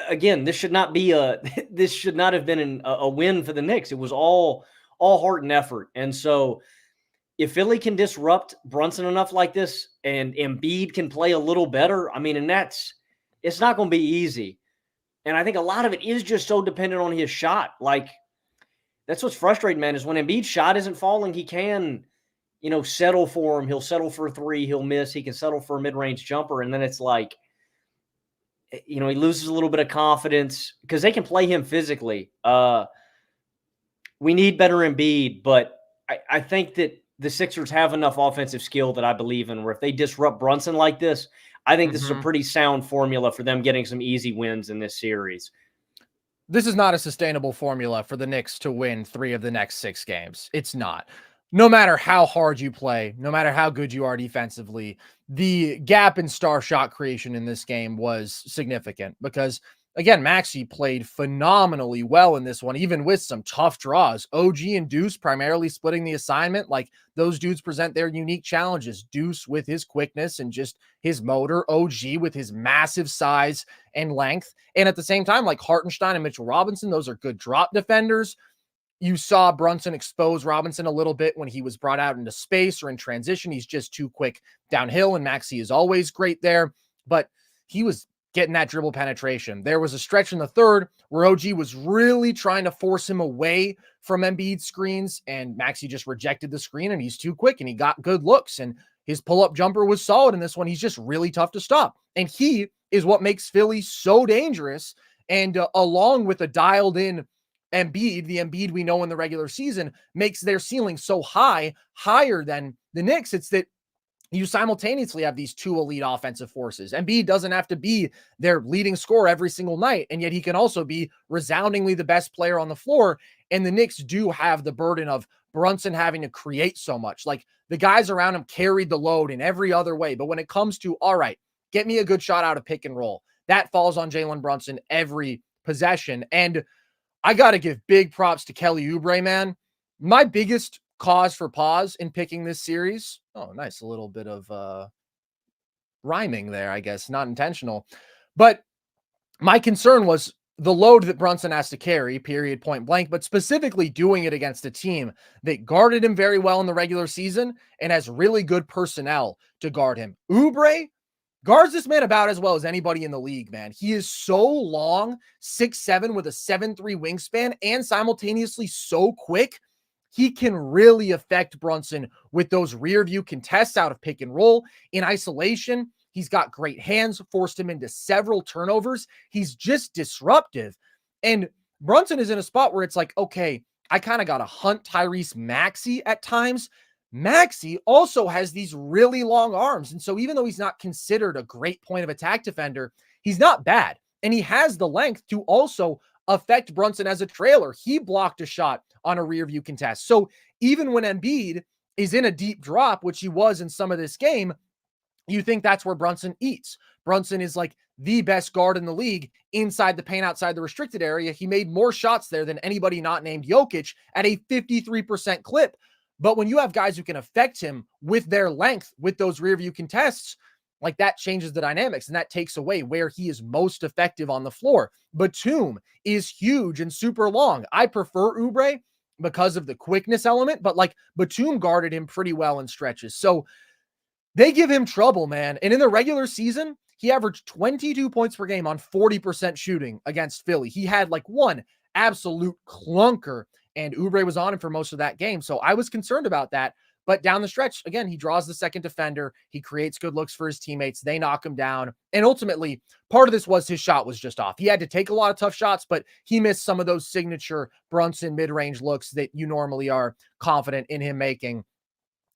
again, this should not have been a win for the Knicks. It was all heart and effort. And so if Philly can disrupt Brunson enough like this and Embiid can play a little better, I mean, and it's not going to be easy. And I think a lot of it is just so dependent on his shot. Like, that's what's frustrating, man, is when Embiid's shot isn't falling, he can, settle for him. He'll settle for a three. He'll miss. He can settle for a mid-range jumper. And then it's like, he loses a little bit of confidence because they can play him physically. We need better Embiid, but I think that the Sixers have enough offensive skill that I believe in, where if they disrupt Brunson like this, I think this is a pretty sound formula for them getting some easy wins in this series. This is not a sustainable formula for the Knicks to win 3 of the next 6 games. It's not. No matter how hard you play, no matter how good you are defensively, the gap in star shot creation in this game was significant because, again, Maxey played phenomenally well in this one, even with some tough draws. OG and Deuce primarily splitting the assignment. Like, those dudes present their unique challenges. Deuce with his quickness and just his motor. OG with his massive size and length. And at the same time, like Hartenstein and Mitchell Robinson, those are good drop defenders. You saw Brunson expose Robinson a little bit when he was brought out into space or in transition. He's just too quick downhill, and Maxey is always great there. But he was getting that dribble penetration. There was a stretch in the third where OG was really trying to force him away from Embiid's screens, and Maxey just rejected the screen, and he's too quick, and he got good looks, and his pull-up jumper was solid in this one. He's just really tough to stop. And he is what makes Philly so dangerous. And along with a dialed-in Embiid, the Embiid we know in the regular season, makes their ceiling so high, higher than the Knicks. It's that you simultaneously have these 2 elite offensive forces. Embiid doesn't have to be their leading scorer every single night, and yet he can also be resoundingly the best player on the floor. And the Knicks do have the burden of Brunson having to create so much. Like, the guys around him carried the load in every other way. But when it comes to, all right, get me a good shot out of pick and roll, that falls on Jalen Brunson every possession. And I got to give big props to Kelly Oubre, man. My biggest cause for pause in picking this series. Oh, nice. A little bit of rhyming there, I guess. Not intentional. But my concern was the load that Brunson has to carry, period, point blank, but specifically doing it against a team that guarded him very well in the regular season and has really good personnel to guard him. Oubre guards this man about as well as anybody in the league, man. He is so long, 6'7", with a 7'3" wingspan, and simultaneously so quick he can really affect Brunson with those rear view contests out of pick and roll. In isolation, he's got great hands, forced him into several turnovers. He's just disruptive. And Brunson is in a spot where it's like, okay, I kind of got to hunt Tyrese Maxey at times. Maxey also has these really long arms. And so even though he's not considered a great point of attack defender, he's not bad. And he has the length to also affect Brunson as a trailer. He blocked a shot on a rear view contest. So even when Embiid is in a deep drop, which he was in some of this game, you think that's where Brunson eats. Brunson is like the best guard in the league inside the paint, outside the restricted area. He made more shots there than anybody not named Jokic at a 53% clip. But when you have guys who can affect him with their length, with those rear view contests, like that changes the dynamics and that takes away where he is most effective on the floor. Batum is huge and super long. I prefer Oubre because of the quickness element, but like Batum guarded him pretty well in stretches. So they give him trouble, man. And in the regular season, he averaged 22 points per game on 40% shooting against Philly. He had like one absolute clunker, and Oubre was on him for most of that game. So I was concerned about that. But down the stretch, again, he draws the second defender. He creates good looks for his teammates. They knock him down. And ultimately, part of this was his shot was just off. He had to take a lot of tough shots, but he missed some of those signature Brunson mid-range looks that you normally are confident in him making.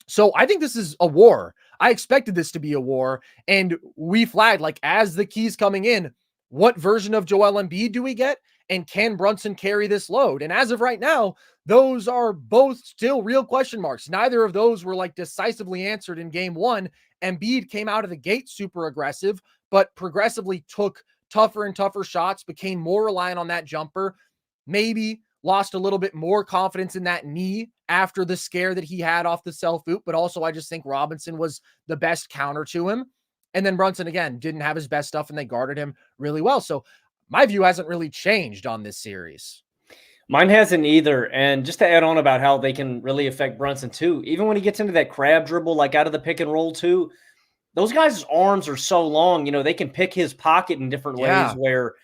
So I think this is a war. I expected this to be a war. And we flagged, like, as the keys coming in, what version of Joel Embiid do we get? And can Brunson carry this load? And as of right now, those are both still real question marks. Neither of those were like decisively answered in game one. Embiid came out of the gate super aggressive, but progressively took tougher and tougher shots, became more reliant on that jumper, maybe lost a little bit more confidence in that knee after the scare that he had off the self-oop. But also, I just think Robinson was the best counter to him. And then Brunson, again, didn't have his best stuff and they guarded him really well. So my view hasn't really changed on this series. Mine hasn't either. And just to add on about how they can really affect Brunson too, even when he gets into that crab dribble, like out of the pick and roll too, those guys' arms are so long, they can pick his pocket in different ways where,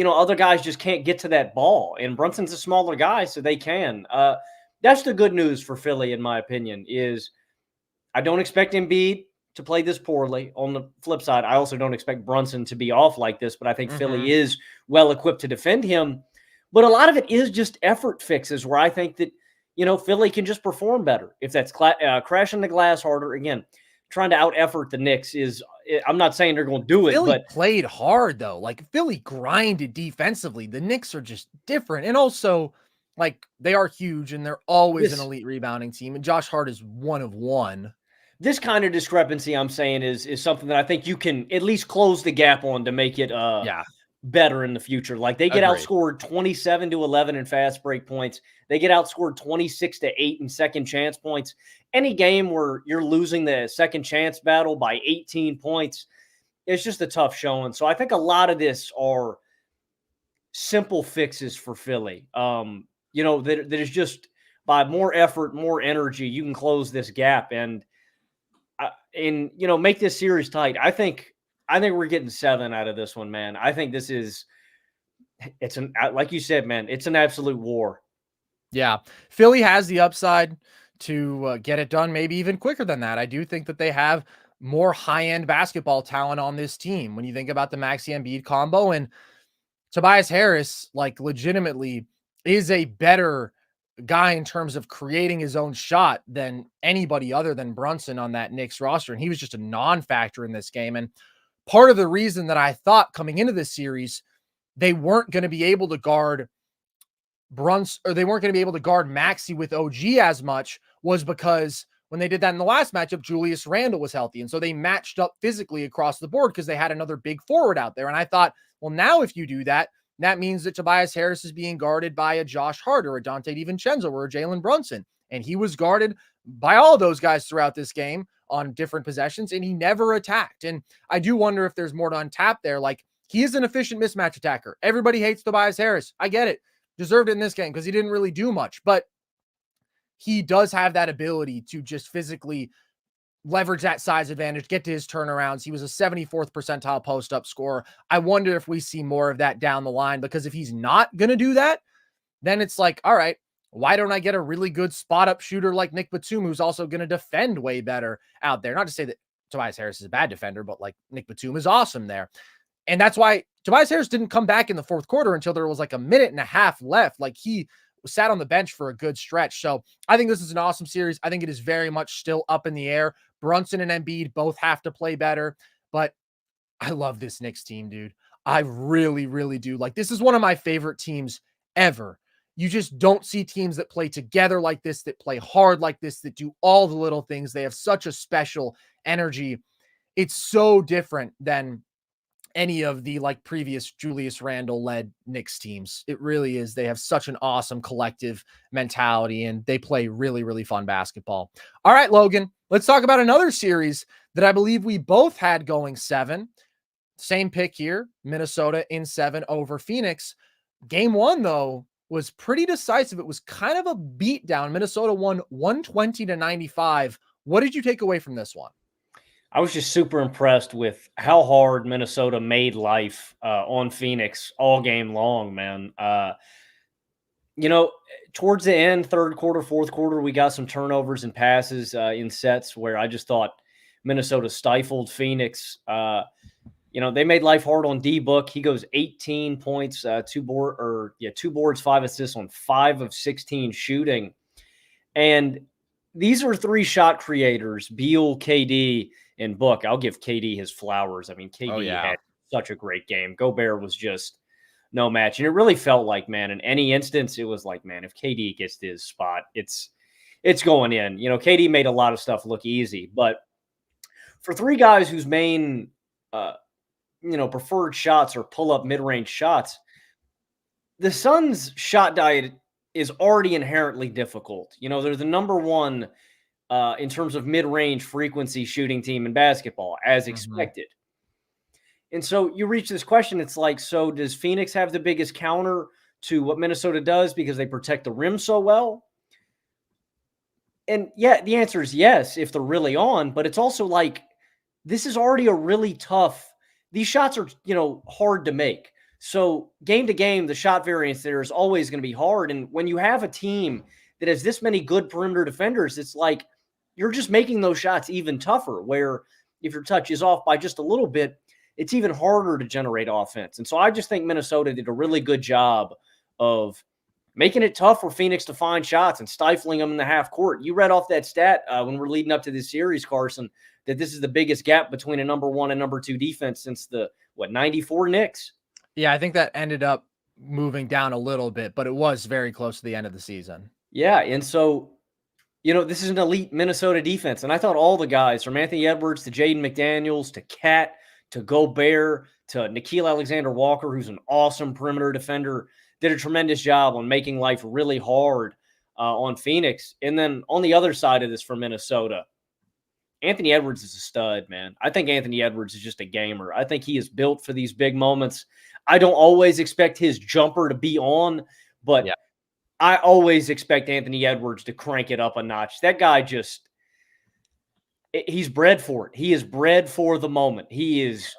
other guys just can't get to that ball. And Brunson's a smaller guy, so they can. That's the good news for Philly, in my opinion, is I don't expect Embiid to play this poorly. On the flip side, I also don't expect Brunson to be off like this, but I think Philly is well equipped to defend him. But a lot of it is just effort fixes where I think that, Philly can just perform better. If that's crashing the glass harder, again, trying to out-effort the Knicks is – I'm not saying they're going to do it. Philly played hard, though. Like, Philly grinded defensively. The Knicks are just different. And also, like, they are huge, and they're always an elite rebounding team. And Josh Hart is one of one. This kind of discrepancy, I'm saying, is something that I think you can at least close the gap on to make it better in the future. Like, they get outscored 27-11 in fast break points. They get outscored 26-8 in second chance points. Any game where you're losing the second chance battle by 18 points, it's just a tough showing. So I think a lot of this are simple fixes for Philly. That is just by more effort, more energy, you can close this gap and make this series tight. I think we're getting 7 out of this one, man. I think this is, like you said, man, it's an absolute war. Yeah. Philly has the upside to get it done maybe even quicker than that. I do think that they have more high-end basketball talent on this team. When you think about the Maxey Embiid combo, and Tobias Harris, like, legitimately is a better guy in terms of creating his own shot than anybody other than Brunson on that Knicks roster. And he was just a non-factor in this game. And part of the reason that I thought coming into this series, they weren't going to be able to guard Brunson, or they weren't going to be able to guard Maxey with OG as much, was because when they did that in the last matchup, Julius Randle was healthy. And so they matched up physically across the board because they had another big forward out there. And I thought, well, now if you do that, that means that Tobias Harris is being guarded by a Josh Hart or a Dante DiVincenzo or a Jalen Brunson. And he was guarded by all those guys throughout this game on different possessions, and he never attacked. And I do wonder if there's more to untap there. Like, he is an efficient mismatch attacker. Everybody hates Tobias Harris. I get it. Deserved it in this game because he didn't really do much, but he does have that ability to just physically leverage that size advantage, get to his turnarounds. He was a 74th percentile post-up scorer. I wonder if we see more of that down the line, because if he's not going to do that, then it's like, all right, Why don't I get a really good spot up shooter like Nick Batum, who's also going to defend way better out there? Not to say that Tobias Harris is a bad defender, but like Nick Batum is awesome there. And that's why Tobias Harris didn't come back in the fourth quarter until there was like a minute and a half left. Like he sat on the bench for a good stretch. So I think this is an awesome series. I think it is very much still up in the air. Brunson and Embiid both have to play better, but I love this Knicks team, dude. I really, really do. Like, this is one of my favorite teams ever. You just don't see teams that play together like this, that play hard like this, that do all the little things. They have such a special energy. It's so different than any of the like previous Julius Randle led Knicks teams. It really is. They have such an awesome collective mentality and they play really, really fun basketball. All right, Logan, let's talk about another series that I believe we both had going 7. Same pick here, Minnesota in 7 over Phoenix. Game 1, though, was pretty decisive. It was kind of a beatdown. Minnesota won 120-95. What did you take away from this one? I was just super impressed with how hard Minnesota made life on Phoenix all game long, man. Towards the end, third quarter, fourth quarter, we got some turnovers and passes in sets where I just thought Minnesota stifled Phoenix. They made life hard on D-Book. He goes 18 points, 2 boards, 5 assists on 5 of 16 shooting. And these are 3 shot creators, Beal, KD, and Book. I'll give KD his flowers. I mean, KD had such a great game. Gobert was just no match. And it really felt like, man, in any instance, it was like, man, if KD gets his spot, it's going in. KD made a lot of stuff look easy. But for 3 guys whose main preferred shots or pull-up mid-range shots, the Suns' shot diet is already inherently difficult. They're the number 1 in terms of mid-range frequency shooting team in basketball, as expected. And so you reach this question, it's like, so does Phoenix have the biggest counter to what Minnesota does because they protect the rim so well? And yeah, the answer is yes, if they're really on, but it's also like, this is already a really tough, these shots are, hard to make. So game to game, the shot variance there is always going to be hard. And when you have a team that has this many good perimeter defenders, it's like you're just making those shots even tougher, where if your touch is off by just a little bit, it's even harder to generate offense. And so I just think Minnesota did a really good job of making it tough for Phoenix to find shots and stifling them in the half court. You read off that stat when we're leading up to this series, Carson, that this is the biggest gap between a number 1 and number 2 defense since the 94 Knicks. Yeah, I think that ended up moving down a little bit, but it was very close to the end of the season. Yeah, and so, this is an elite Minnesota defense. And I thought all the guys, from Anthony Edwards to Jaden McDaniels to Cat to Gobert to Nickeil Alexander-Walker, who's an awesome perimeter defender, did a tremendous job on making life really hard on Phoenix. And then on the other side of this for Minnesota, Anthony Edwards is a stud, man. I think Anthony Edwards is just a gamer. I think he is built for these big moments. I don't always expect his jumper to be on, but I always expect Anthony Edwards to crank it up a notch. That guy he's bred for it. He is bred for the moment. He is,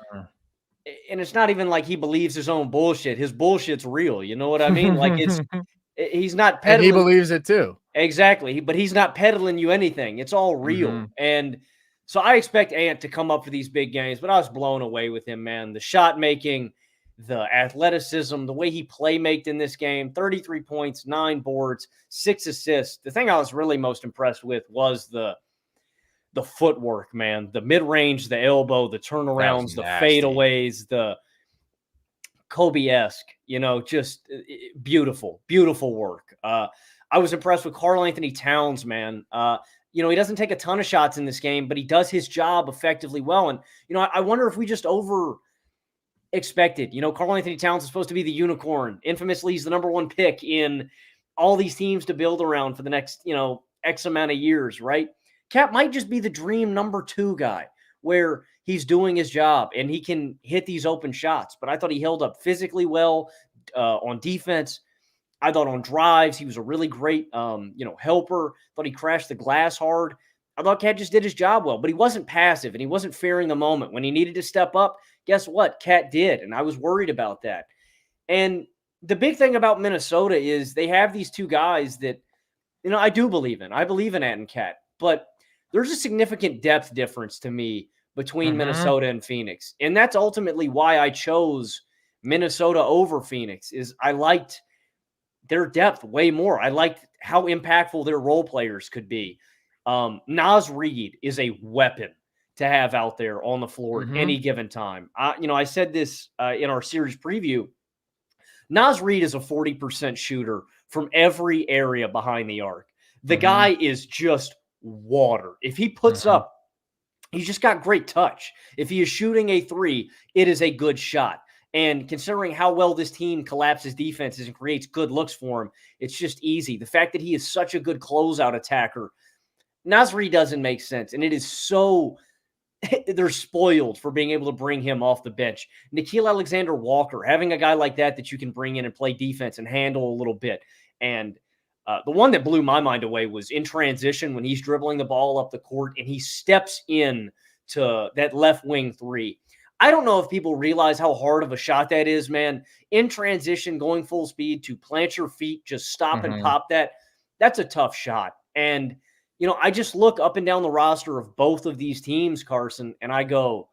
and it's not even like he believes his own bullshit. His bullshit's real. You know what I mean? Like he's not peddling. And he believes it too. Exactly. But he's not peddling you anything. It's all real. And so I expect Ant to come up for these big games, but I was blown away with him, man. The shot making, the athleticism, the way he playmaked in this game, 33 points, 9 boards, 6 assists. The thing I was really most impressed with was the footwork, man. The mid-range, the elbow, the turnarounds, the fadeaways, the Kobe-esque, just beautiful, beautiful work. I was impressed with Karl Anthony Towns, man. He doesn't take a ton of shots in this game, but he does his job effectively well. And, I wonder if we just expected. Karl Anthony Towns is supposed to be the unicorn. Infamously, he's the number 1 pick in all these teams to build around for the next, X amount of years, right? Cat might just be the dream number 2 guy where he's doing his job and he can hit these open shots. But I thought he held up physically well on defense. I thought on drives, he was a really great, helper. Thought he crashed the glass hard. I thought Cat just did his job well, but he wasn't passive and he wasn't fearing the moment. When he needed to step up, guess what? Cat did, and I was worried about that. And the big thing about Minnesota is they have these 2 guys that I do believe in. I believe in Ant and Cat, but there's a significant depth difference to me between Minnesota and Phoenix. And that's ultimately why I chose Minnesota over Phoenix. Is I liked their depth way more. I liked how impactful their role players could be. Naz Reid is a weapon to have out there on the floor at any given time. I said this in our series preview. Naz Reid is a 40% shooter from every area behind the arc. The guy is just water. If he puts up, he's just got great touch. If he is shooting a three, it is a good shot. And considering how well this team collapses defenses and creates good looks for him, it's just easy. The fact that he is such a good closeout attacker, Naz Reid doesn't make sense. And it is so they're spoiled for being able to bring him off the bench. Nickeil Alexander-Walker, having a guy like that you can bring in and play defense and handle a little bit. And the one that blew my mind away was in transition when he's dribbling the ball up the court and he steps in to that left wing three. I don't know if people realize how hard of a shot that is, man. In transition, going full speed to plant your feet, just stop and pop that. That's a tough shot. And, I just look up and down the roster of both of these teams, Carson, and I go,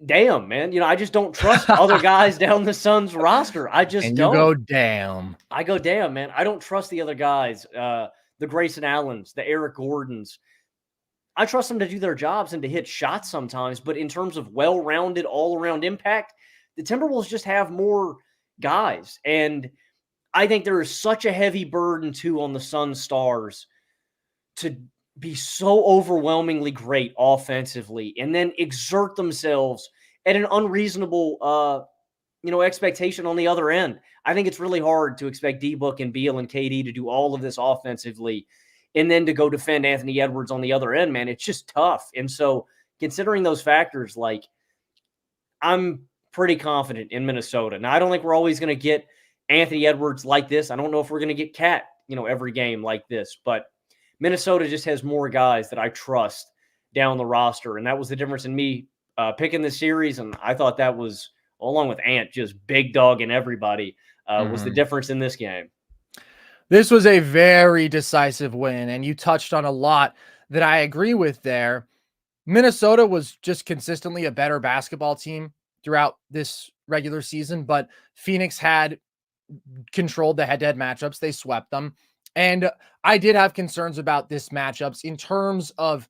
damn, man. I just don't trust other guys down the Suns roster. I just don't. You go, damn. I go, damn, man. I don't trust the other guys, the Grayson Allens, the Eric Gordons. I trust them to do their jobs and to hit shots sometimes, but in terms of well-rounded, all-around impact, the Timberwolves just have more guys. And I think there is such a heavy burden, too, on the Suns stars to be so overwhelmingly great offensively and then exert themselves at an unreasonable, expectation on the other end. I think it's really hard to expect D-Book and Beal and KD to do all of this offensively and then to go defend Anthony Edwards on the other end, man. It's just tough. And so considering those factors, I'm pretty confident in Minnesota. Now, I don't think we're always going to get Anthony Edwards like this. I don't know if we're going to get Cat, every game like this, but Minnesota just has more guys that I trust down the roster. And that was the difference in me picking this series. And I thought that was, along with Ant, just big dog and everybody, was the difference in this game. This was a very decisive win, and you touched on a lot that I agree with there. Minnesota was just consistently a better basketball team throughout this regular season, but Phoenix had controlled the head-to-head matchups. They swept them. And I did have concerns about this matchups in terms of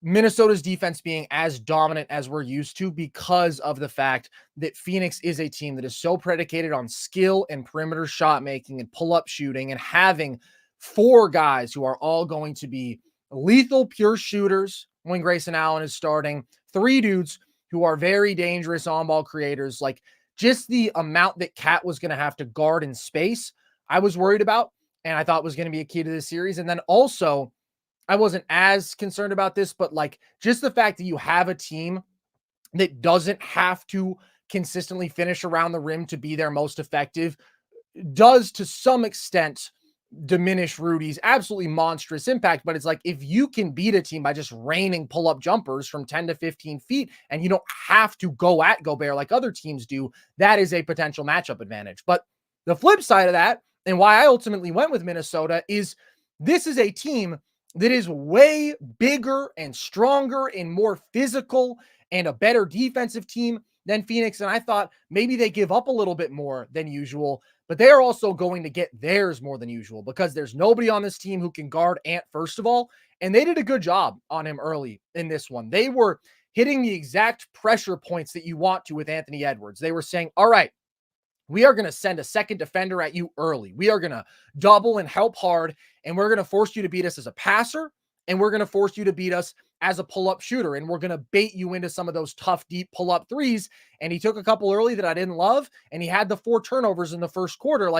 Minnesota's defense being as dominant as we're used to because of the fact that Phoenix is a team that is so predicated on skill and perimeter shot making and pull-up shooting, and having four guys who are all going to be lethal pure shooters when Grayson Allen is starting, three dudes who are very dangerous on-ball creators. Just the amount that Cat was going to have to guard in space, I was worried about, and I thought was going to be a key to this series. And then also, I wasn't as concerned about this, but just the fact that you have a team that doesn't have to consistently finish around the rim to be their most effective does to some extent diminish Rudy's absolutely monstrous impact. But it's if you can beat a team by just raining pull-up jumpers from 10 to 15 feet and you don't have to go at Gobert like other teams do, that is a potential matchup advantage. But the flip side of that, and why I ultimately went with Minnesota, is this is a team that is way bigger and stronger and more physical and a better defensive team than Phoenix. And I thought maybe they give up a little bit more than usual, but they are also going to get theirs more than usual because there's nobody on this team who can guard Ant, first of all. And they did a good job on him early in this one. They were hitting the exact pressure points that you want to with Anthony Edwards. They were saying, all right, we are going to send a second defender at you early. We are going to double and help hard, and we're going to force you to beat us as a passer, and we're going to force you to beat us as a pull-up shooter, and we're going to bait you into some of those tough, deep pull-up threes. And he took a couple early that I didn't love, and he had the 4 turnovers in the first quarter.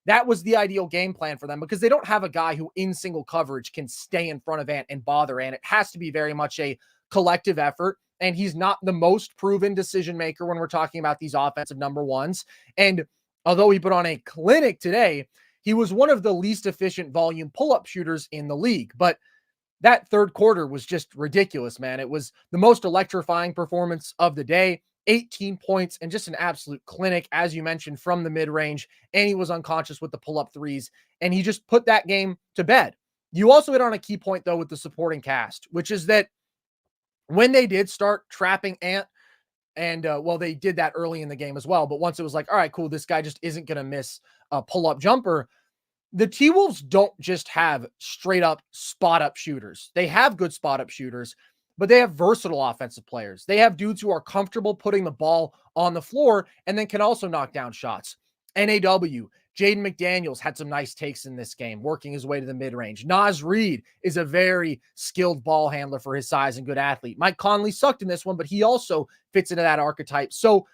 That was the ideal game plan for them because they don't have a guy who in single coverage can stay in front of Ant and bother Ant. It has to be very much a collective effort. And he's not the most proven decision maker when we're talking about these offensive number ones. And although he put on a clinic today, he was one of the least efficient volume pull-up shooters in the league. But that third quarter was just ridiculous, man. It was the most electrifying performance of the day. 18 points and just an absolute clinic, as you mentioned, from the mid-range. And he was unconscious with the pull-up threes, and he just put that game to bed. You also hit on a key point, though, with the supporting cast, which is that when they did start trapping Ant, and well, they did that early in the game as well. But once it was like, all right, cool, this guy just isn't going to miss a pull-up jumper. The T-Wolves don't just have straight up spot up shooters. They have good spot up shooters, but they have versatile offensive players. They have dudes who are comfortable putting the ball on the floor and then can also knock down shots. NAW, Jaden McDaniels had some nice takes in this game, working his way to the mid-range. Naz Reid is a very skilled ball handler for his size and good athlete. Mike Conley sucked in this one, but he also fits into that archetype. So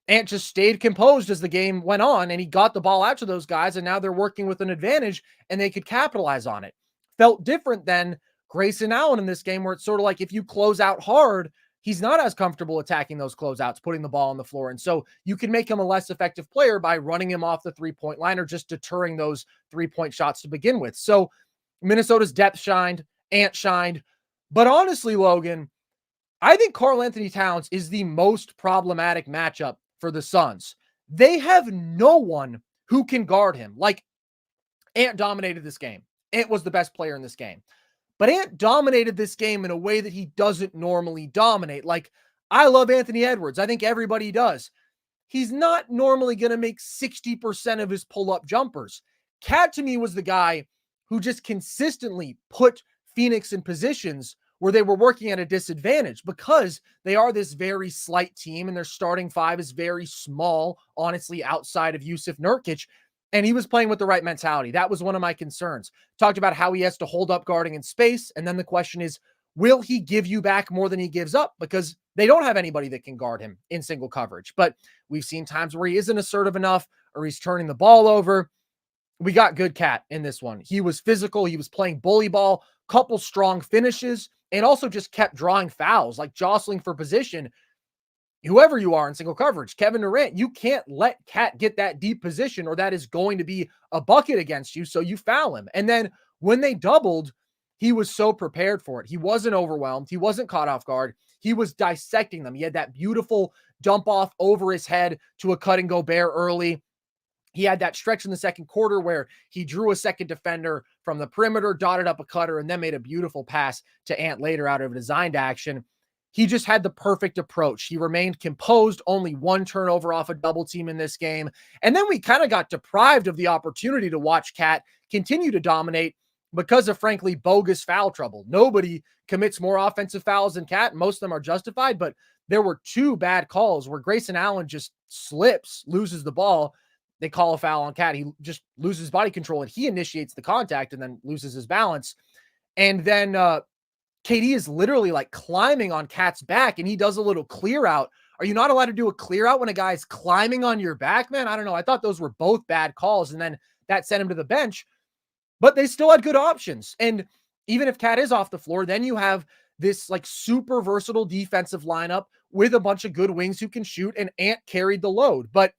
Ant just stayed composed as the game went on, and he got the ball out to those guys, and now they're working with an advantage, and they could capitalize on it. Felt different than Grayson Allen in this game, where it's sort of like if you close out hard, he's not as comfortable attacking those closeouts, putting the ball on the floor. And so you can make him a less effective player by running him off the three-point line or just deterring those three-point shots to begin with. So Minnesota's depth shined, Ant shined. But honestly, Logan, I think Karl-Anthony Towns is the most problematic matchup for the Suns. They have no one who can guard him. Like, Ant dominated this game. Ant was the best player in this game. But Ant dominated this game in a way that he doesn't normally dominate. Like, I love Anthony Edwards. I think everybody does. He's not normally going to make 60% of his pull-up jumpers. Cat, to me, was the guy who just consistently put Phoenix in positions where they were working at a disadvantage because they are this very slight team and their starting five is very small, honestly, outside of Yusuf Nurkic. And he was playing with the right mentality. That was one of my concerns. Talked about how he has to hold up guarding in space. And then the question is, will he give you back more than he gives up? Because they don't have anybody that can guard him in single coverage. But we've seen times where he isn't assertive enough or he's turning the ball over. We got good Cat in this one. He was physical. He was playing bully ball, couple strong finishes, and also just kept drawing fouls, like jostling for position. Whoever you are in single coverage, Kevin Durant, you can't let Cat get that deep position or that is going to be a bucket against you, so you foul him. And then when they doubled, he was so prepared for it. He wasn't overwhelmed. He wasn't caught off guard. He was dissecting them. He had that beautiful dump off over his head to a cutting Gobert early. He had that stretch in the second quarter where he drew a second defender from the perimeter, dotted up a cutter, and then made a beautiful pass to Ant later out of designed action. He just had the perfect approach. He remained composed, only one turnover off a double team in this game. And then we kind of got deprived of the opportunity to watch Cat continue to dominate because of, frankly, bogus foul trouble. Nobody commits more offensive fouls than Cat. Most of them are justified, but there were two bad calls where Grayson Allen just slips, loses the ball. They call a foul on Cat. He just loses body control and he initiates the contact and then loses his balance. And then KD is literally like climbing on Cat's back and he does a little clear out. Are you not allowed to do a clear out when a guy's climbing on your back, man? I don't know. I thought those were both bad calls and then that sent him to the bench, but they still had good options. And even if Cat is off the floor, then you have this like super versatile defensive lineup with a bunch of good wings who can shoot, and Ant carried the load. But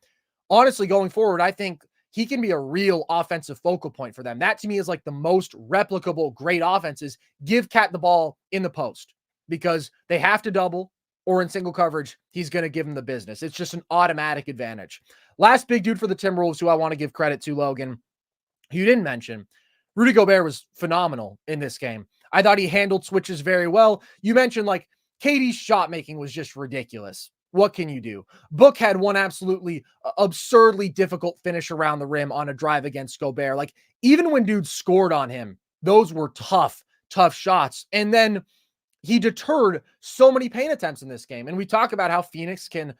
honestly, going forward, I think he can be a real offensive focal point for them. That to me is like the most replicable great offenses. Give Cat the ball in the post because they have to double or in single coverage. He's going to give them the business. It's just an automatic advantage. Last big dude for the Timberwolves who I want to give credit to, Logan, who you didn't mention, Rudy Gobert was phenomenal in this game. I thought he handled switches very well. You mentioned like KD's shot making was just ridiculous. What can you do? Book had one absolutely absurdly difficult finish around the rim on a drive against Gobert. Like, even when dudes scored on him, those were tough shots. And then he deterred so many paint attempts in this game. And we talk about how Phoenix can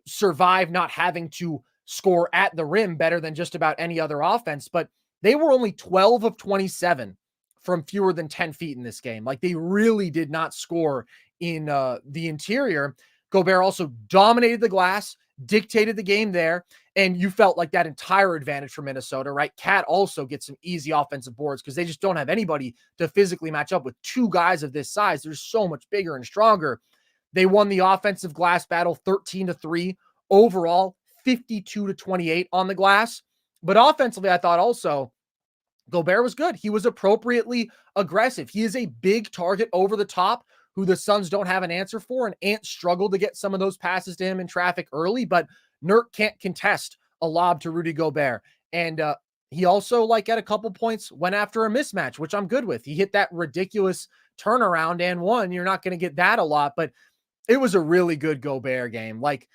survive not having to score at the rim better than just about any other offense, but they were only 12 of 27 from fewer than 10 feet in this game. Like, they really did not score in the interior. Gobert also dominated the glass, dictated the game there, and you felt like that entire advantage for Minnesota, right? Cat also gets some easy offensive boards because they just don't have anybody to physically match up with two guys of this size. They're so much bigger and stronger. They won the offensive glass battle 13-3. Overall, 52-28 on the glass. But offensively, I thought also Gobert was good. He was appropriately aggressive. He is a big target over the top who the Suns don't have an answer for. And Ant struggled to get some of those passes to him in traffic early, but Nurk can't contest a lob to Rudy Gobert. And he also, like, at a couple points went after a mismatch, which I'm good with. He hit that ridiculous turnaround and won. You're not going to get that a lot, but it was a really good Gobert game. Like,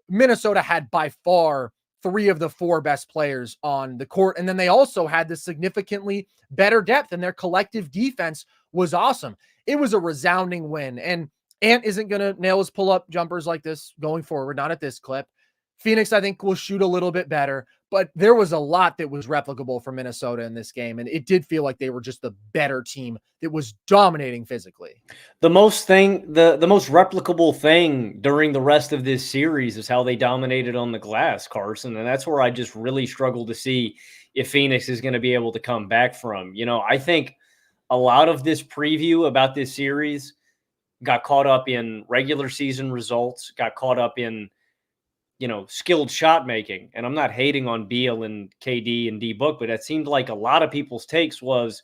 Minnesota had by far 3 of the 4 best players on the court. And then they also had the significantly better depth, and their collective defense was awesome. It was a resounding win. And Ant isn't going to nail his pull-up jumpers like this going forward, not at this clip. Phoenix, I think, will shoot a little bit better, but there was a lot that was replicable for Minnesota in this game. And it did feel like they were just the better team that was dominating physically. The most replicable thing during the rest of this series is how they dominated on the glass, Carson. And that's where I just really struggle to see if Phoenix is going to be able to come back from. You know, I think a lot of this preview about this series got caught up in regular season results, got caught up in, you know, skilled shot making. And I'm not hating on Beal and KD and D-Book, but it seemed like a lot of people's takes was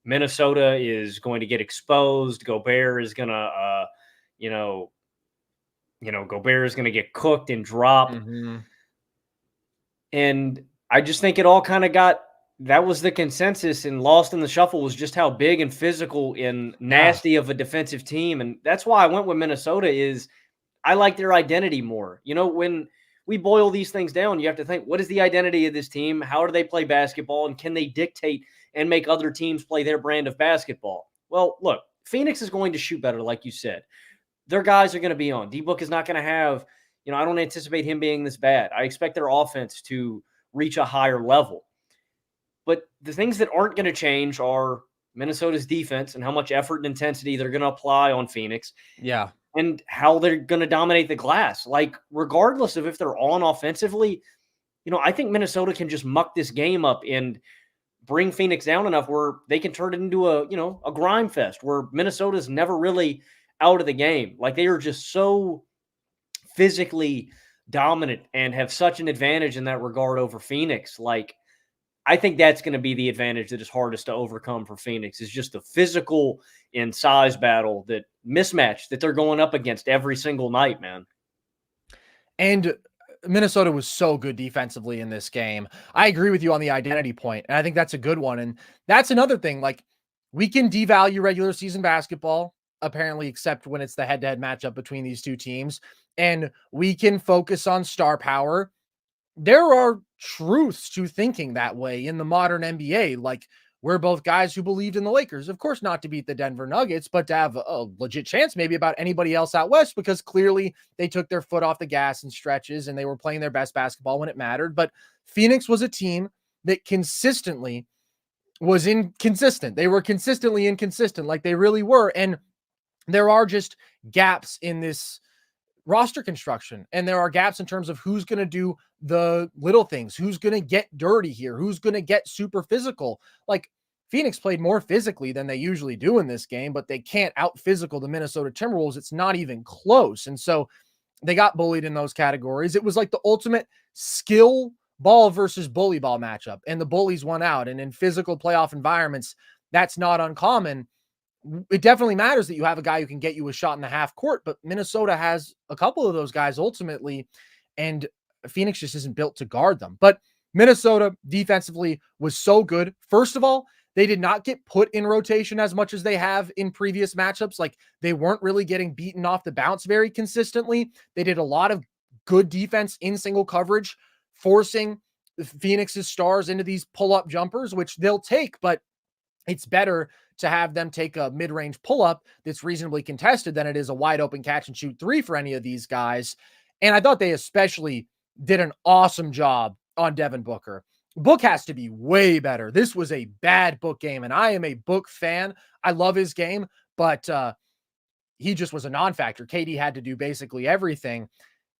Minnesota is going to get exposed. Gobert is going to, Gobert is going to get cooked and drop. Mm-hmm. And I just think it all kind of that was the consensus, and lost in the shuffle was just how big and physical and nasty of a defensive team. And that's why I went with Minnesota. Is I like their identity more. You know, when we boil these things down, you have to think, what is the identity of this team? How do they play basketball? And can they dictate and make other teams play their brand of basketball? Well, look, Phoenix is going to shoot better, like you said. Their guys are going to be on. D-Book is not going to have, you know, I don't anticipate him being this bad. I expect their offense to reach a higher level. But the things that aren't going to change are Minnesota's defense and how much effort and intensity they're going to apply on Phoenix. Yeah. And how they're going to dominate the glass. Like, regardless of if they're on offensively, you know, I think Minnesota can just muck this game up and bring Phoenix down enough where they can turn it into a grime fest where Minnesota's never really out of the game. Like, they are just so physically dominant and have such an advantage in that regard over Phoenix. Like, I think that's going to be the advantage that is hardest to overcome for Phoenix, is just the physical and size battle, that mismatch that they're going up against every single night, man. And Minnesota was so good defensively in this game. I agree with you on the identity point, and I think that's a good one. And that's another thing. Like, we can devalue regular season basketball, apparently, except when it's the head-to-head matchup between these two teams. And we can focus on star power. There are truths to thinking that way in the modern NBA. Like, we're both guys who believed in the Lakers, of course, not to beat the Denver Nuggets, but to have a legit chance maybe about anybody else out west, because clearly they took their foot off the gas in stretches and they were playing their best basketball when it mattered. But Phoenix was a team that consistently was inconsistent. They were consistently inconsistent, like they really were. And there are just gaps in this roster construction, and there are gaps in terms of who's going to do the little things, who's going to get dirty here, who's going to get super physical. Like, Phoenix played more physically than they usually do in this game, but they can't out physical the Minnesota Timberwolves. It's not even close. And so they got bullied in those categories. It was like the ultimate skill ball versus bully ball matchup, and the bullies won out. And in physical playoff environments, that's not uncommon. It definitely matters that you have a guy who can get you a shot in the half court, but Minnesota has a couple of those guys ultimately, and Phoenix just isn't built to guard them. But Minnesota defensively was so good. First of all, they did not get put in rotation as much as they have in previous matchups. Like, they weren't really getting beaten off the bounce very consistently. They did a lot of good defense in single coverage, forcing Phoenix's stars into these pull-up jumpers, which they'll take, but it's better to have them take a mid-range pull-up that's reasonably contested than it is a wide-open catch-and-shoot three for any of these guys. And I thought they especially did an awesome job on Devin Booker. Book has to be way better. This was a bad Book game, and I am a Book fan. I love his game, but he just was a non-factor. KD had to do basically everything.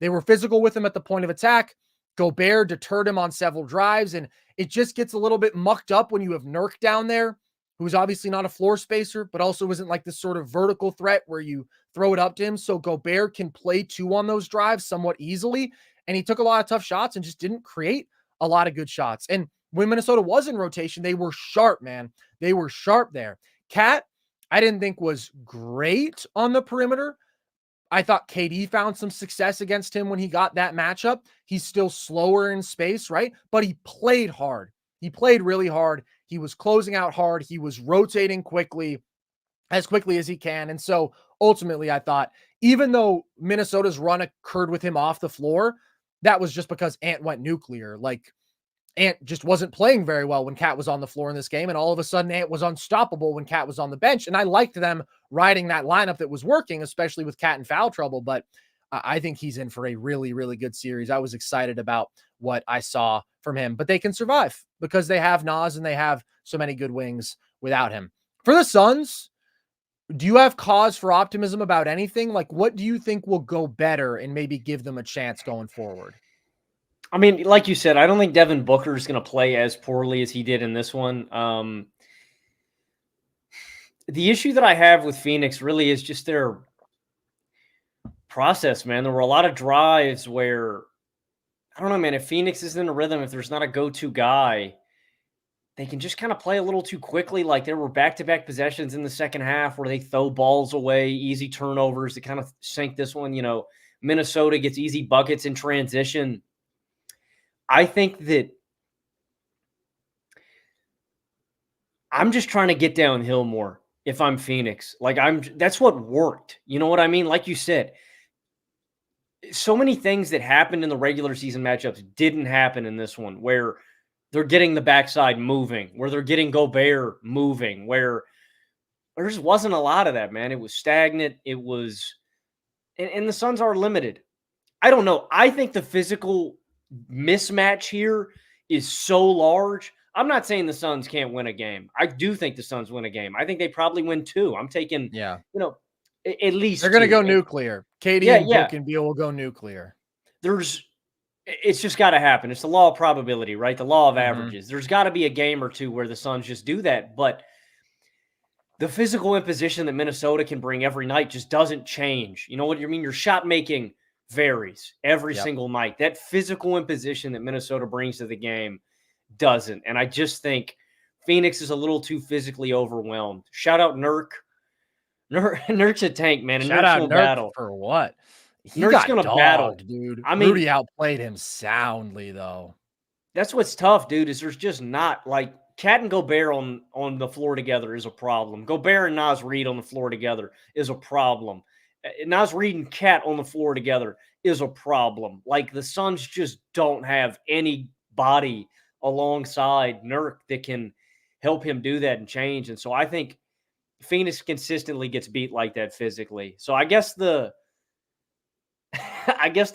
They were physical with him at the point of attack. Gobert deterred him on several drives, and it just gets a little bit mucked up when you have Nurk down there, who's obviously not a floor spacer, but also isn't like this sort of vertical threat where you throw it up to him. So Gobert can play two on those drives somewhat easily. And he took a lot of tough shots and just didn't create a lot of good shots. And when Minnesota was in rotation, they were sharp, man. They were sharp there. Cat I didn't think was great on the perimeter. I thought KD found some success against him when he got that matchup. He's still slower in space, right? But he played hard. He played really hard. He was closing out hard. He was rotating quickly, as quickly as he can. And so ultimately, I thought, even though Minnesota's run occurred with him off the floor, that was just because Ant went nuclear. Like, Ant just wasn't playing very well when Cat was on the floor in this game. And all of a sudden, Ant was unstoppable when Cat was on the bench. And I liked them riding that lineup that was working, especially with Cat in foul trouble. But I think he's in for a really, really good series. I was excited about what I saw from him, but they can survive because they have Nas and they have so many good wings without him. For the Suns, do you have cause for optimism about anything? Like, what do you think will go better and maybe give them a chance going forward? I mean, like you said, I don't think Devin Booker is going to play as poorly as he did in this one. The issue that I have with Phoenix really is just their process, man. There were a lot of drives where, I don't know, man, if Phoenix is in a rhythm, if there's not a go-to guy, they can just kind of play a little too quickly. Like there were back-to-back possessions in the second half where they throw balls away, easy turnovers to kind of sink this one. You know, Minnesota gets easy buckets in transition. I think that I'm just trying to get downhill more if I'm Phoenix. Like that's what worked. You know what I mean? Like you said, so many things that happened in the regular season matchups didn't happen in this one, where they're getting the backside moving, where they're getting Gobert moving, where there just wasn't a lot of that, man. It was stagnant. It was, and the Suns are limited. I don't know. I think the physical mismatch here is so large. I'm not saying the Suns can't win a game. I do think the Suns win a game. I think they probably win 2. I'm taking, you know, at least they're going to 2. go nuclear. KD and Book and Beal will go nuclear. It's just got to happen. It's the law of probability, right? The law of averages. There's got to be a game or two where the Suns just do that. But the physical imposition that Minnesota can bring every night just doesn't change. You know what I mean? Your shot making varies every single night. That physical imposition that Minnesota brings to the game doesn't. And I just think Phoenix is a little too physically overwhelmed. Shout out Nurk. Nurk's a tank, man. And Shout out Nurk battle. for what? He Nurk's got gonna battle, dude. I mean, Rudy outplayed him soundly, though. That's what's tough, dude, is there's just not, like, Cat and Gobert on the floor together is a problem. Gobert and Naz Reid on the floor together is a problem. Naz Reid and Cat on the floor together is a problem. Like, the Suns just don't have anybody alongside Nurk that can help him do that and change. And so I think Phoenix consistently gets beat like that physically. So I guess the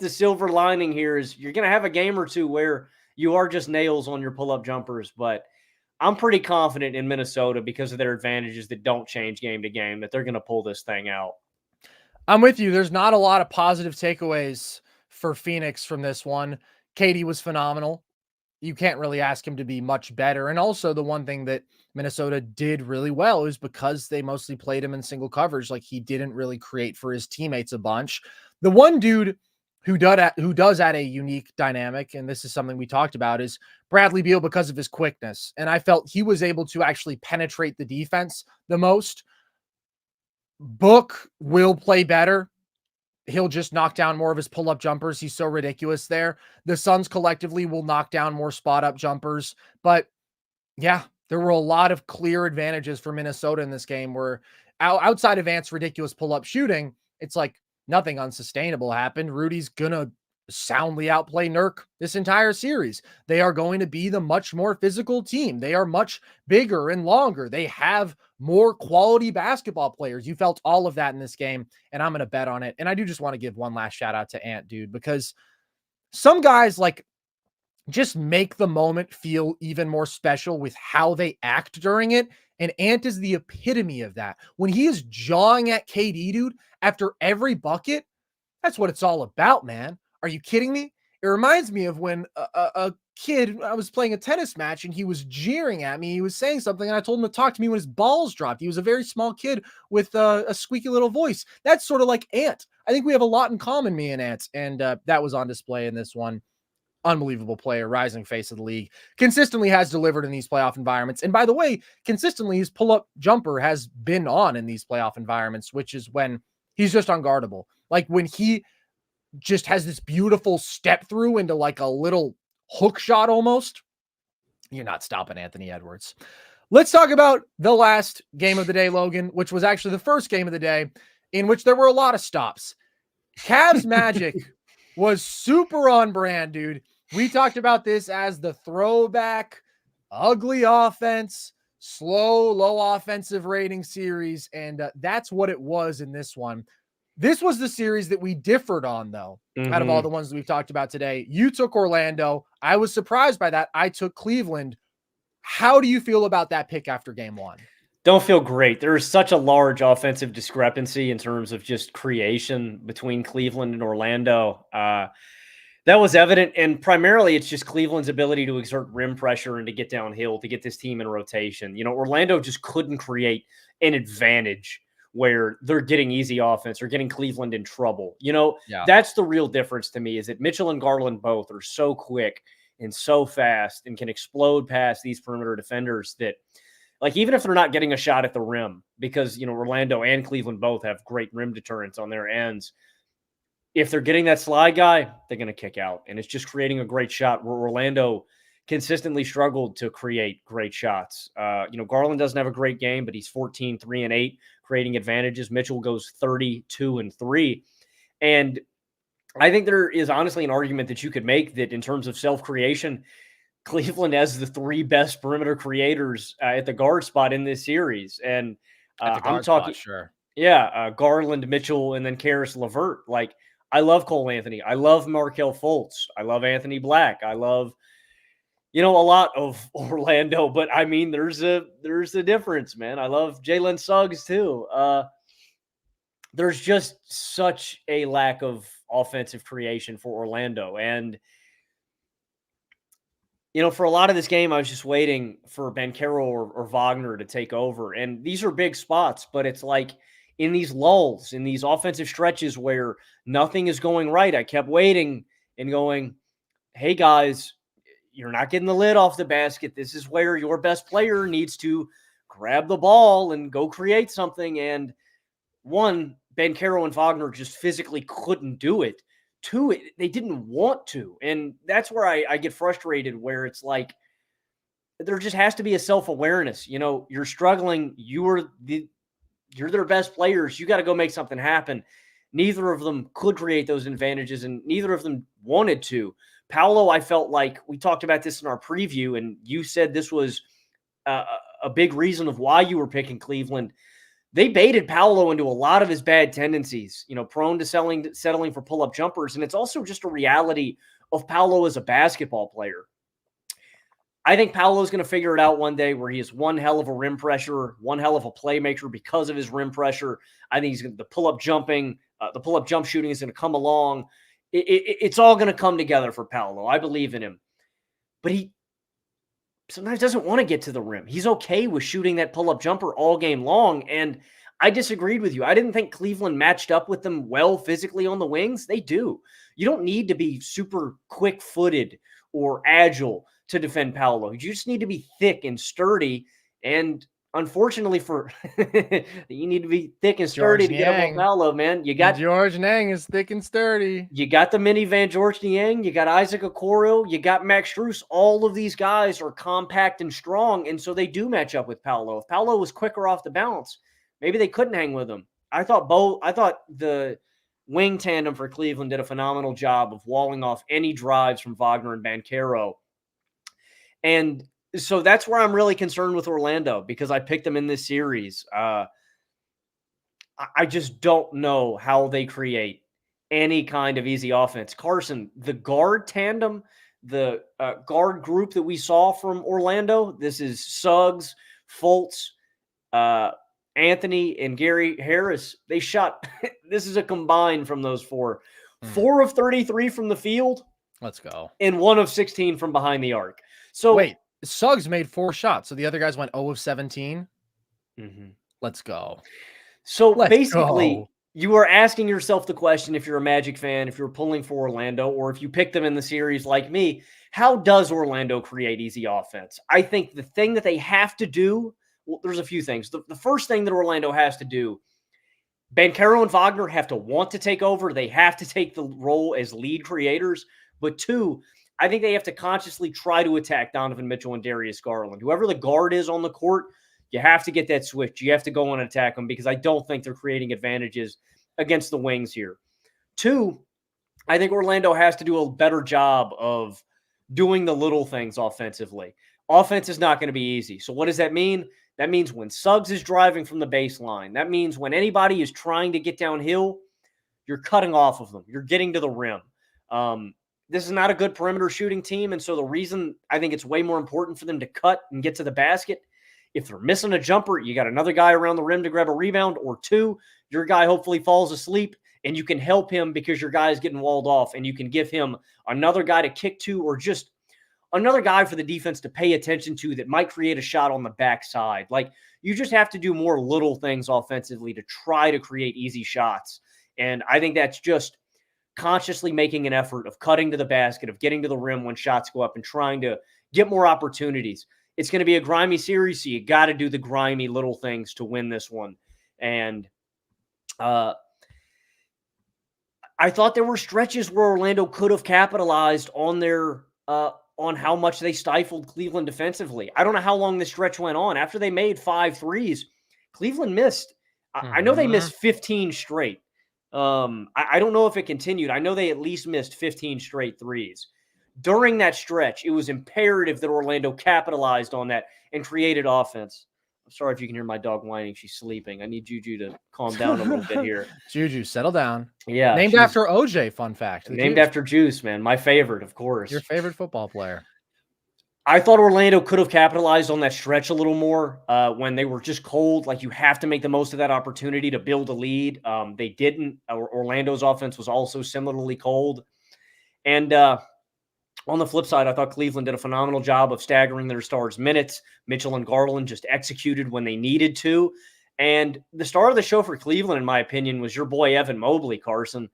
silver lining here is you're going to have a game or two where you are just nails on your pull-up jumpers, but I'm pretty confident in Minnesota because of their advantages that don't change game to game, that they're going to pull this thing out. I'm with you. There's not a lot of positive takeaways for Phoenix from this one. KD was phenomenal. You can't really ask him to be much better. And also the one thing that Minnesota did really well is because they mostly played him in single coverage. Like, he didn't really create for his teammates a bunch. The one dude who does add a unique dynamic, and this is something we talked about, is Bradley Beal because of his quickness. And I felt he was able to actually penetrate the defense the most. Book will play better. He'll just knock down more of his pull-up jumpers. He's so ridiculous there. The Suns collectively will knock down more spot-up jumpers. But yeah, there were a lot of clear advantages for Minnesota in this game where outside of Ant's ridiculous pull-up shooting, it's like nothing unsustainable happened. Rudy's going to soundly outplay Nurk this entire series. They are going to be the much more physical team. They are much bigger and longer. They have more quality basketball players. You felt all of that in this game, and I'm going to bet on it. And I do just want to give one last shout out to Ant, dude, because some guys like just make the moment feel even more special with how they act during it. And Ant is the epitome of that. When he is jawing at KD, dude, after every bucket, that's what it's all about, man. Are you kidding me? It reminds me of when a kid, I was playing a tennis match and he was jeering at me. He was saying something and I told him to talk to me when his balls dropped. He was a very small kid with a squeaky little voice. That's sort of like Ant. I think we have a lot in common, me and Ant. And that was on display in this one. unbelievable player, rising face of the league, consistently has delivered in these playoff environments. And by the way, consistently his pull-up jumper has been on in these playoff environments, which is when he's just unguardable. Like when he just has this beautiful step through into like a little hook shot almost, you're not stopping Anthony Edwards. Let's talk about the last game of the day, Logan, which was actually the first game of the day in which there were a lot of stops. Cavs Magic was super on brand, dude. We talked about this as the throwback, ugly offense, slow, low offensive rating series, and that's what it was in this one. This was the series that we differed on, though, out of all the ones that we've talked about today. You took Orlando. I was surprised by that. I took Cleveland. How do you feel about that pick after game one? Don't feel great. There is such a large offensive discrepancy in terms of just creation between Cleveland and Orlando. That was evident, and primarily it's just Cleveland's ability to exert rim pressure and to get downhill to get this team in rotation. You know, Orlando just couldn't create an advantage where they're getting easy offense or getting Cleveland in trouble. You know, That's the real difference to me, is that Mitchell and Garland both are so quick and so fast and can explode past these perimeter defenders that, like, even if they're not getting a shot at the rim, because, you know, Orlando and Cleveland both have great rim deterrents on their ends, if they're getting that slide guy, they're going to kick out. And it's just creating a great shot where Orlando consistently struggled to create great shots. You know, Garland doesn't have a great game, but he's 14, 3 and 8, creating advantages. Mitchell goes 32 and 3. And I think there is honestly an argument that you could make that in terms of self-creation, Cleveland has the 3 best perimeter creators at the guard spot in this series. And I'm talking, sure. Yeah, Garland, Mitchell, and then Karis LeVert. Like, I love Cole Anthony. I love Markelle Fultz. I love Anthony Black. I love, you know, a lot of Orlando, but I mean, there's a difference, man. I love Jalen Suggs too. There's just such a lack of offensive creation for Orlando. And, you know, for a lot of this game, I was just waiting for Banchero or Wagner to take over. And these are big spots, but it's like in these lulls, in these offensive stretches where nothing is going right, I kept waiting and going, hey, guys, you're not getting the lid off the basket. This is where your best player needs to grab the ball and go create something. And one, Banchero and Wagner just physically couldn't do it. 2, they didn't want to. And that's where I get frustrated, where it's like there just has to be a self-awareness. You know, you're struggling. You're their best players. You got to go make something happen. Neither of them could create those advantages, and neither of them wanted to. Paolo, I felt like we talked about this in our preview, and you said this was a big reason of why you were picking Cleveland. They baited Paolo into a lot of his bad tendencies, you know, prone to settling for pull-up jumpers. And it's also just a reality of Paolo as a basketball player. I think Paolo's going to figure it out one day where he is one hell of a rim pressure, one hell of a playmaker because of his rim pressure. I think the pull-up jump shooting is going to come along. It's all going to come together for Paolo. I believe in him. But he sometimes doesn't want to get to the rim. He's okay with shooting that pull-up jumper all game long. And I disagreed with you. I didn't think Cleveland matched up with them well physically on the wings. They do. You don't need to be super quick-footed or agile to defend Paolo. You just need to be thick and sturdy. And unfortunately you need to be thick and sturdy to get up on Paolo, man. You got George Niang is thick and sturdy. You got the minivan George Niang. You got Isaac Okoro. You got Max Strus. All of these guys are compact and strong, and so they do match up with Paolo. If Paolo was quicker off the bounce, maybe they couldn't hang with him. I thought the wing tandem for Cleveland did a phenomenal job of walling off any drives from Wagner and Banchero. And so that's where I'm really concerned with Orlando, because I picked them in this series. I just don't know how they create any kind of easy offense. Carson, the guard tandem, the guard group that we saw from Orlando, this is Suggs, Fultz, Anthony, and Gary Harris. They shot, this is a combine from those 4. 4 of 33 from the field. Let's go. And 1 of 16 from behind the arc. So wait, Suggs made 4 shots, so the other guys went 0 of 17. Mm-hmm. Let's go. So basically, You are asking yourself the question, if you're a Magic fan, if you're pulling for Orlando, or if you pick them in the series like me, how does Orlando create easy offense? I think the thing that they have to do, well, there's a few things. The first thing that Orlando has to do, Banchero and Wagner have to want to take over. They have to take the role as lead creators. But two, I think they have to consciously try to attack Donovan Mitchell and Darius Garland. Whoever the guard is on the court, you have to get that switch. You have to go and attack them because I don't think they're creating advantages against the wings here. Two, I think Orlando has to do a better job of doing the little things offensively. Offense is not going to be easy. So what does that mean? That means when Suggs is driving from the baseline, that means when anybody is trying to get downhill, you're cutting off of them. You're getting to the rim. This is not a good perimeter shooting team. And so the reason I think it's way more important for them to cut and get to the basket, if they're missing a jumper, you got another guy around the rim to grab a rebound, or two, your guy hopefully falls asleep and you can help him because your guy is getting walled off and you can give him another guy to kick to, or just another guy for the defense to pay attention to that might create a shot on the backside. Like, you just have to do more little things offensively to try to create easy shots. And I think that's just consciously making an effort of cutting to the basket, of getting to the rim when shots go up and trying to get more opportunities. It's going to be a grimy series, so you got to do the grimy little things to win this one. And I thought there were stretches where Orlando could have capitalized on their on how much they stifled Cleveland defensively. I don't know how long this stretch went on. After they made 5 threes, Cleveland missed. I know they missed 15 straight. I don't know if it continued. I know they at least missed 15 straight threes. During that stretch, it was imperative that Orlando capitalized on that and created offense. I'm sorry if you can hear my dog whining. She's sleeping. I need Juju to calm down a little bit here. Juju, settle down. Yeah. Named after OJ, fun fact. Named after Juice, man. My favorite, of course. Your favorite football player. I thought Orlando could have capitalized on that stretch a little more when they were just cold. Like, you have to make the most of that opportunity to build a lead. They didn't. Orlando's offense was also similarly cold. And on the flip side, I thought Cleveland did a phenomenal job of staggering their stars' minutes. Mitchell and Garland just executed when they needed to. And the star of the show for Cleveland, in my opinion, was your boy Evan Mobley, Carson.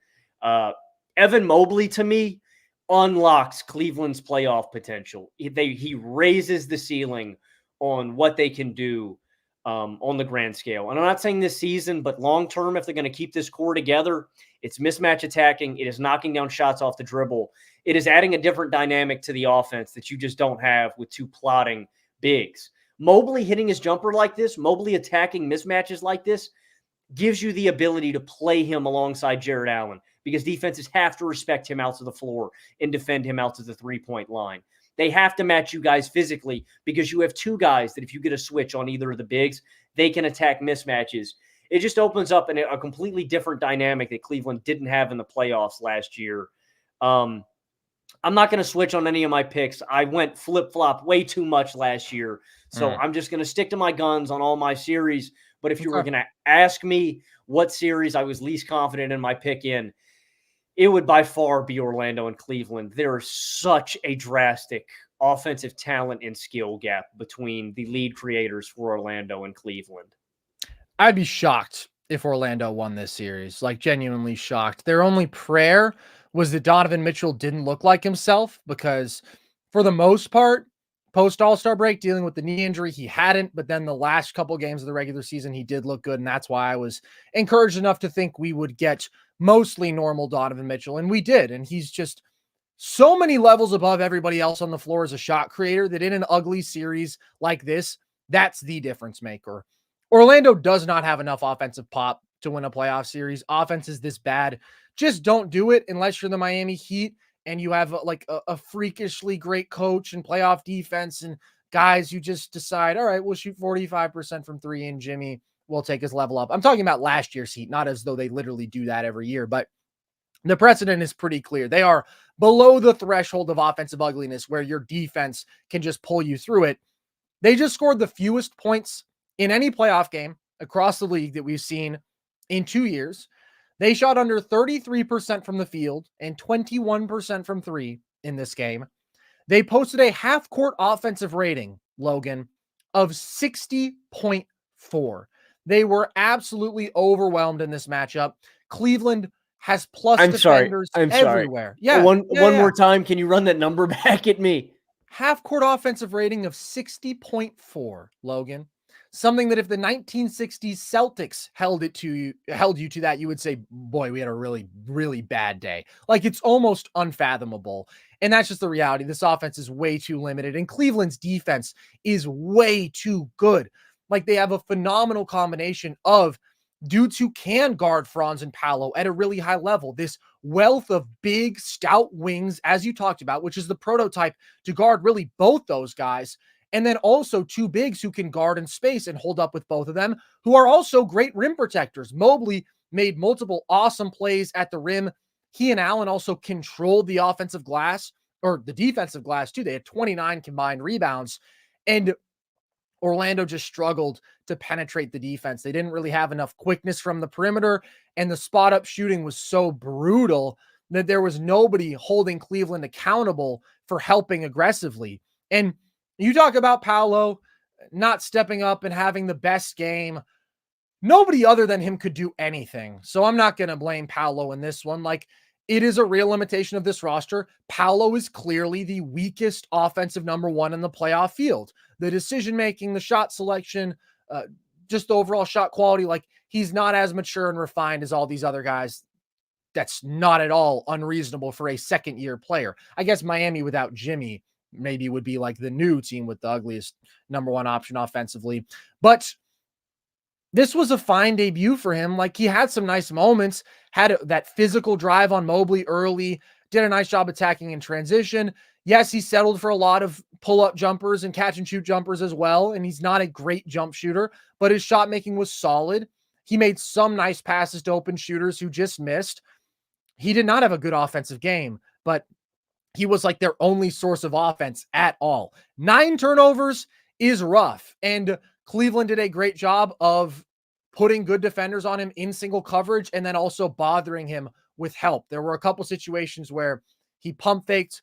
Evan Mobley, to me, unlocks Cleveland's playoff potential. He raises the ceiling on what they can do on the grand scale. And I'm not saying this season, but long-term, if they're going to keep this core together, it's mismatch attacking. It is knocking down shots off the dribble. It is adding a different dynamic to the offense that you just don't have with two plotting bigs. Mobley hitting his jumper like this, Mobley attacking mismatches like this, gives you the ability to play him alongside Jared Allen, because defenses have to respect him out to the floor and defend him out to the three-point line. They have to match you guys physically because you have two guys that if you get a switch on either of the bigs, they can attack mismatches. It just opens up a completely different dynamic that Cleveland didn't have in the playoffs last year. I'm not going to switch on any of my picks. I went flip-flop way too much last year. So I'm just going to stick to my guns on all my series. But if you were going to ask me what series I was least confident in my pick in, it would by far be Orlando and Cleveland. There is such a drastic offensive talent and skill gap between the lead creators for Orlando and Cleveland. I'd be shocked if Orlando won this series, like genuinely shocked. Their only prayer was that Donovan Mitchell didn't look like himself, because for the most part, post All-Star break, dealing with the knee injury, he hadn't, but then the last couple games of the regular season, he did look good. And that's why I was encouraged enough to think we would get mostly normal Donovan Mitchell. And we did. And he's just so many levels above everybody else on the floor as a shot creator that in an ugly series like this, that's the difference maker. Orlando does not have enough offensive pop to win a playoff series. Offense is this bad. Just don't do it unless you're the Miami Heat and you have like a freakishly great coach and playoff defense and guys who just decide, all right, we'll shoot 45% from three and Jimmy will take his level up. I'm talking about last year's Heat, not as though they literally do that every year, but the precedent is pretty clear. They are below the threshold of offensive ugliness where your defense can just pull you through it. They just scored the fewest points in any playoff game across the league that we've seen in 2 years. They shot under 33% from the field and 21% from three in this game. They posted a half-court offensive rating, Logan, of 60.4. They were absolutely overwhelmed in this matchup. Cleveland has plus I'm sorry. defenders I'm sorry. everywhere. Yeah, One more time. Can you run that number back at me? Half-court offensive rating of 60.4, Logan. Something that if the 1960s Celtics held you to that, you would say, boy, we had a really, really bad day. Like, it's almost unfathomable. And that's just the reality. This offense is way too limited. And Cleveland's defense is way too good. Like, they have a phenomenal combination of dudes who can guard Franz and Paolo at a really high level. This wealth of big, stout wings, as you talked about, which is the prototype to guard really both those guys. And then also two bigs who can guard in space and hold up with both of them, who are also great rim protectors. Mobley made multiple awesome plays at the rim. He and Allen also controlled the offensive glass, or the defensive glass too. They had 29 combined rebounds. And Orlando just struggled to penetrate the defense. They didn't really have enough quickness from the perimeter, and the spot up shooting was so brutal that there was nobody holding Cleveland accountable for helping aggressively. And you talk about Paolo not stepping up and having the best game. Nobody other than him could do anything. So I'm not going to blame Paolo in this one. Like, it is a real limitation of this roster. Paolo is clearly the weakest offensive number one in the playoff field. The decision-making, the shot selection, just the overall shot quality, like, he's not as mature and refined as all these other guys. That's not at all unreasonable for a second-year player. I guess Miami without Jimmy maybe would be like the new team with the ugliest number one option offensively. But this was a fine debut for him. Like, he had some nice moments, had that physical drive on Mobley early, did a nice job attacking in transition. Yes, he settled for a lot of pull-up jumpers and catch-and-shoot jumpers as well, and he's not a great jump shooter, but his shot making was solid. He made some nice passes to open shooters who just missed. He did not have a good offensive game, but he was like their only source of offense at all. 9 turnovers is rough, and Cleveland did a great job of putting good defenders on him in single coverage and then also bothering him with help. There were a couple situations where he pump faked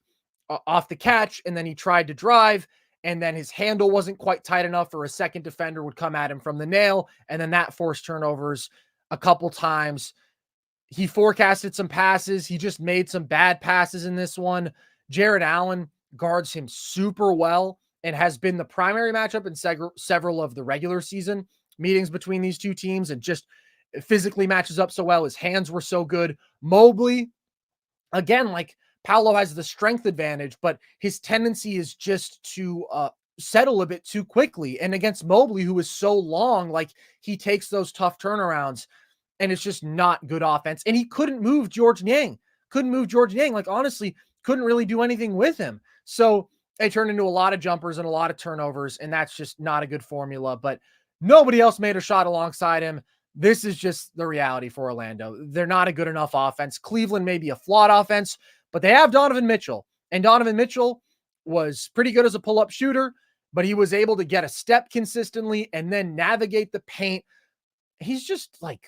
off the catch and then he tried to drive and then his handle wasn't quite tight enough or a second defender would come at him from the nail. And then that forced turnovers a couple times. He forecasted some passes. He just made some bad passes in this one. Jared Allen guards him super well and has been the primary matchup in several of the regular season meetings between these two teams and just physically matches up so well. His hands were so good. Mobley, again, like, Paolo has the strength advantage, but his tendency is just to settle a bit too quickly. And against Mobley, who is so long, like, he takes those tough turnarounds and it's just not good offense. And he couldn't move George Niang. Like, honestly, couldn't really do anything with him. So it turned into a lot of jumpers and a lot of turnovers, and that's just not a good formula. But nobody else made a shot alongside him. This is just the reality for Orlando. They're not a good enough offense. Cleveland may be a flawed offense, but they have Donovan Mitchell. And Donovan Mitchell was pretty good as a pull-up shooter, but he was able to get a step consistently and then navigate the paint. He's just like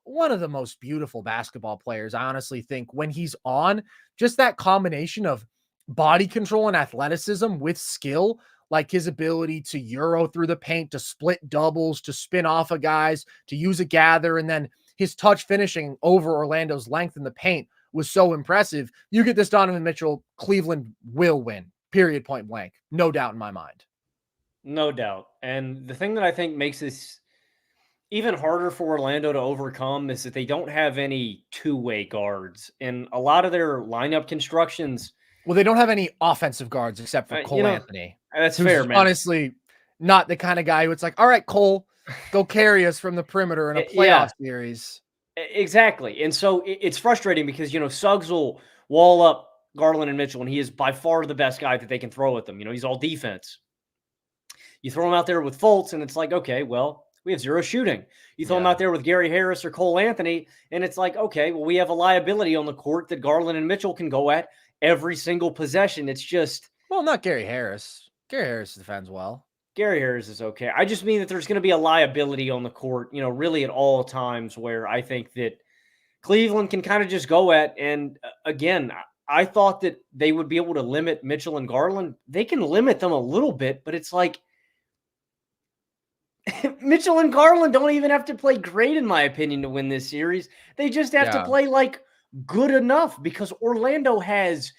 one of the most beautiful basketball players. I honestly think when he's on, just that combination of body control and athleticism with skill, like his ability to euro through the paint, to split doubles, to spin off of guys, to use a gather, and then his touch finishing over Orlando's length in the paint was so impressive. You get this Donovan Mitchell, Cleveland will win, period, point blank. No doubt in my mind. No doubt. And the thing that I think makes this even harder for Orlando to overcome is that they don't have any two-way guards. And a lot of their lineup constructions. Well, they don't have any offensive guards except for Cole Anthony. That's fair, man. Honestly, not the kind of guy who it's like, all right, Cole, go carry us from the perimeter in a playoff series. Exactly. And so it's frustrating because, Suggs will wall up Garland and Mitchell, and he is by far the best guy that they can throw at them. He's all defense. You throw him out there with Fultz, and it's like, okay, well, we have zero shooting. You throw him out there with Gary Harris or Cole Anthony, and it's like, okay, well, we have a liability on the court that Garland and Mitchell can go at every single possession. It's just... Well, not Gary Harris. Gary Harris defends well. Gary Harris is okay. I just mean that there's going to be a liability on the court, really at all times, where I think that Cleveland can kind of just go at. And again, I thought that they would be able to limit Mitchell and Garland. They can limit them a little bit, but it's like Mitchell and Garland don't even have to play great, in my opinion, to win this series. They just have to Yeah. play like good enough because Orlando has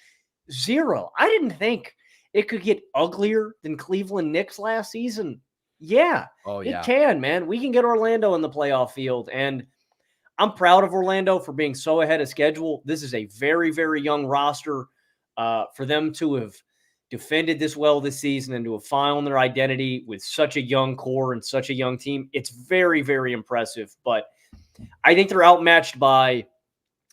zero. I didn't think it could get uglier than Cleveland Knicks last season. Yeah, Oh, it yeah. can, man. We can get Orlando in the playoff field. And I'm proud of Orlando for being so ahead of schedule. This is a very, very young roster. For them to have defended this well this season and to have found their identity with such a young core and such a young team, it's very, very impressive. But I think they're outmatched by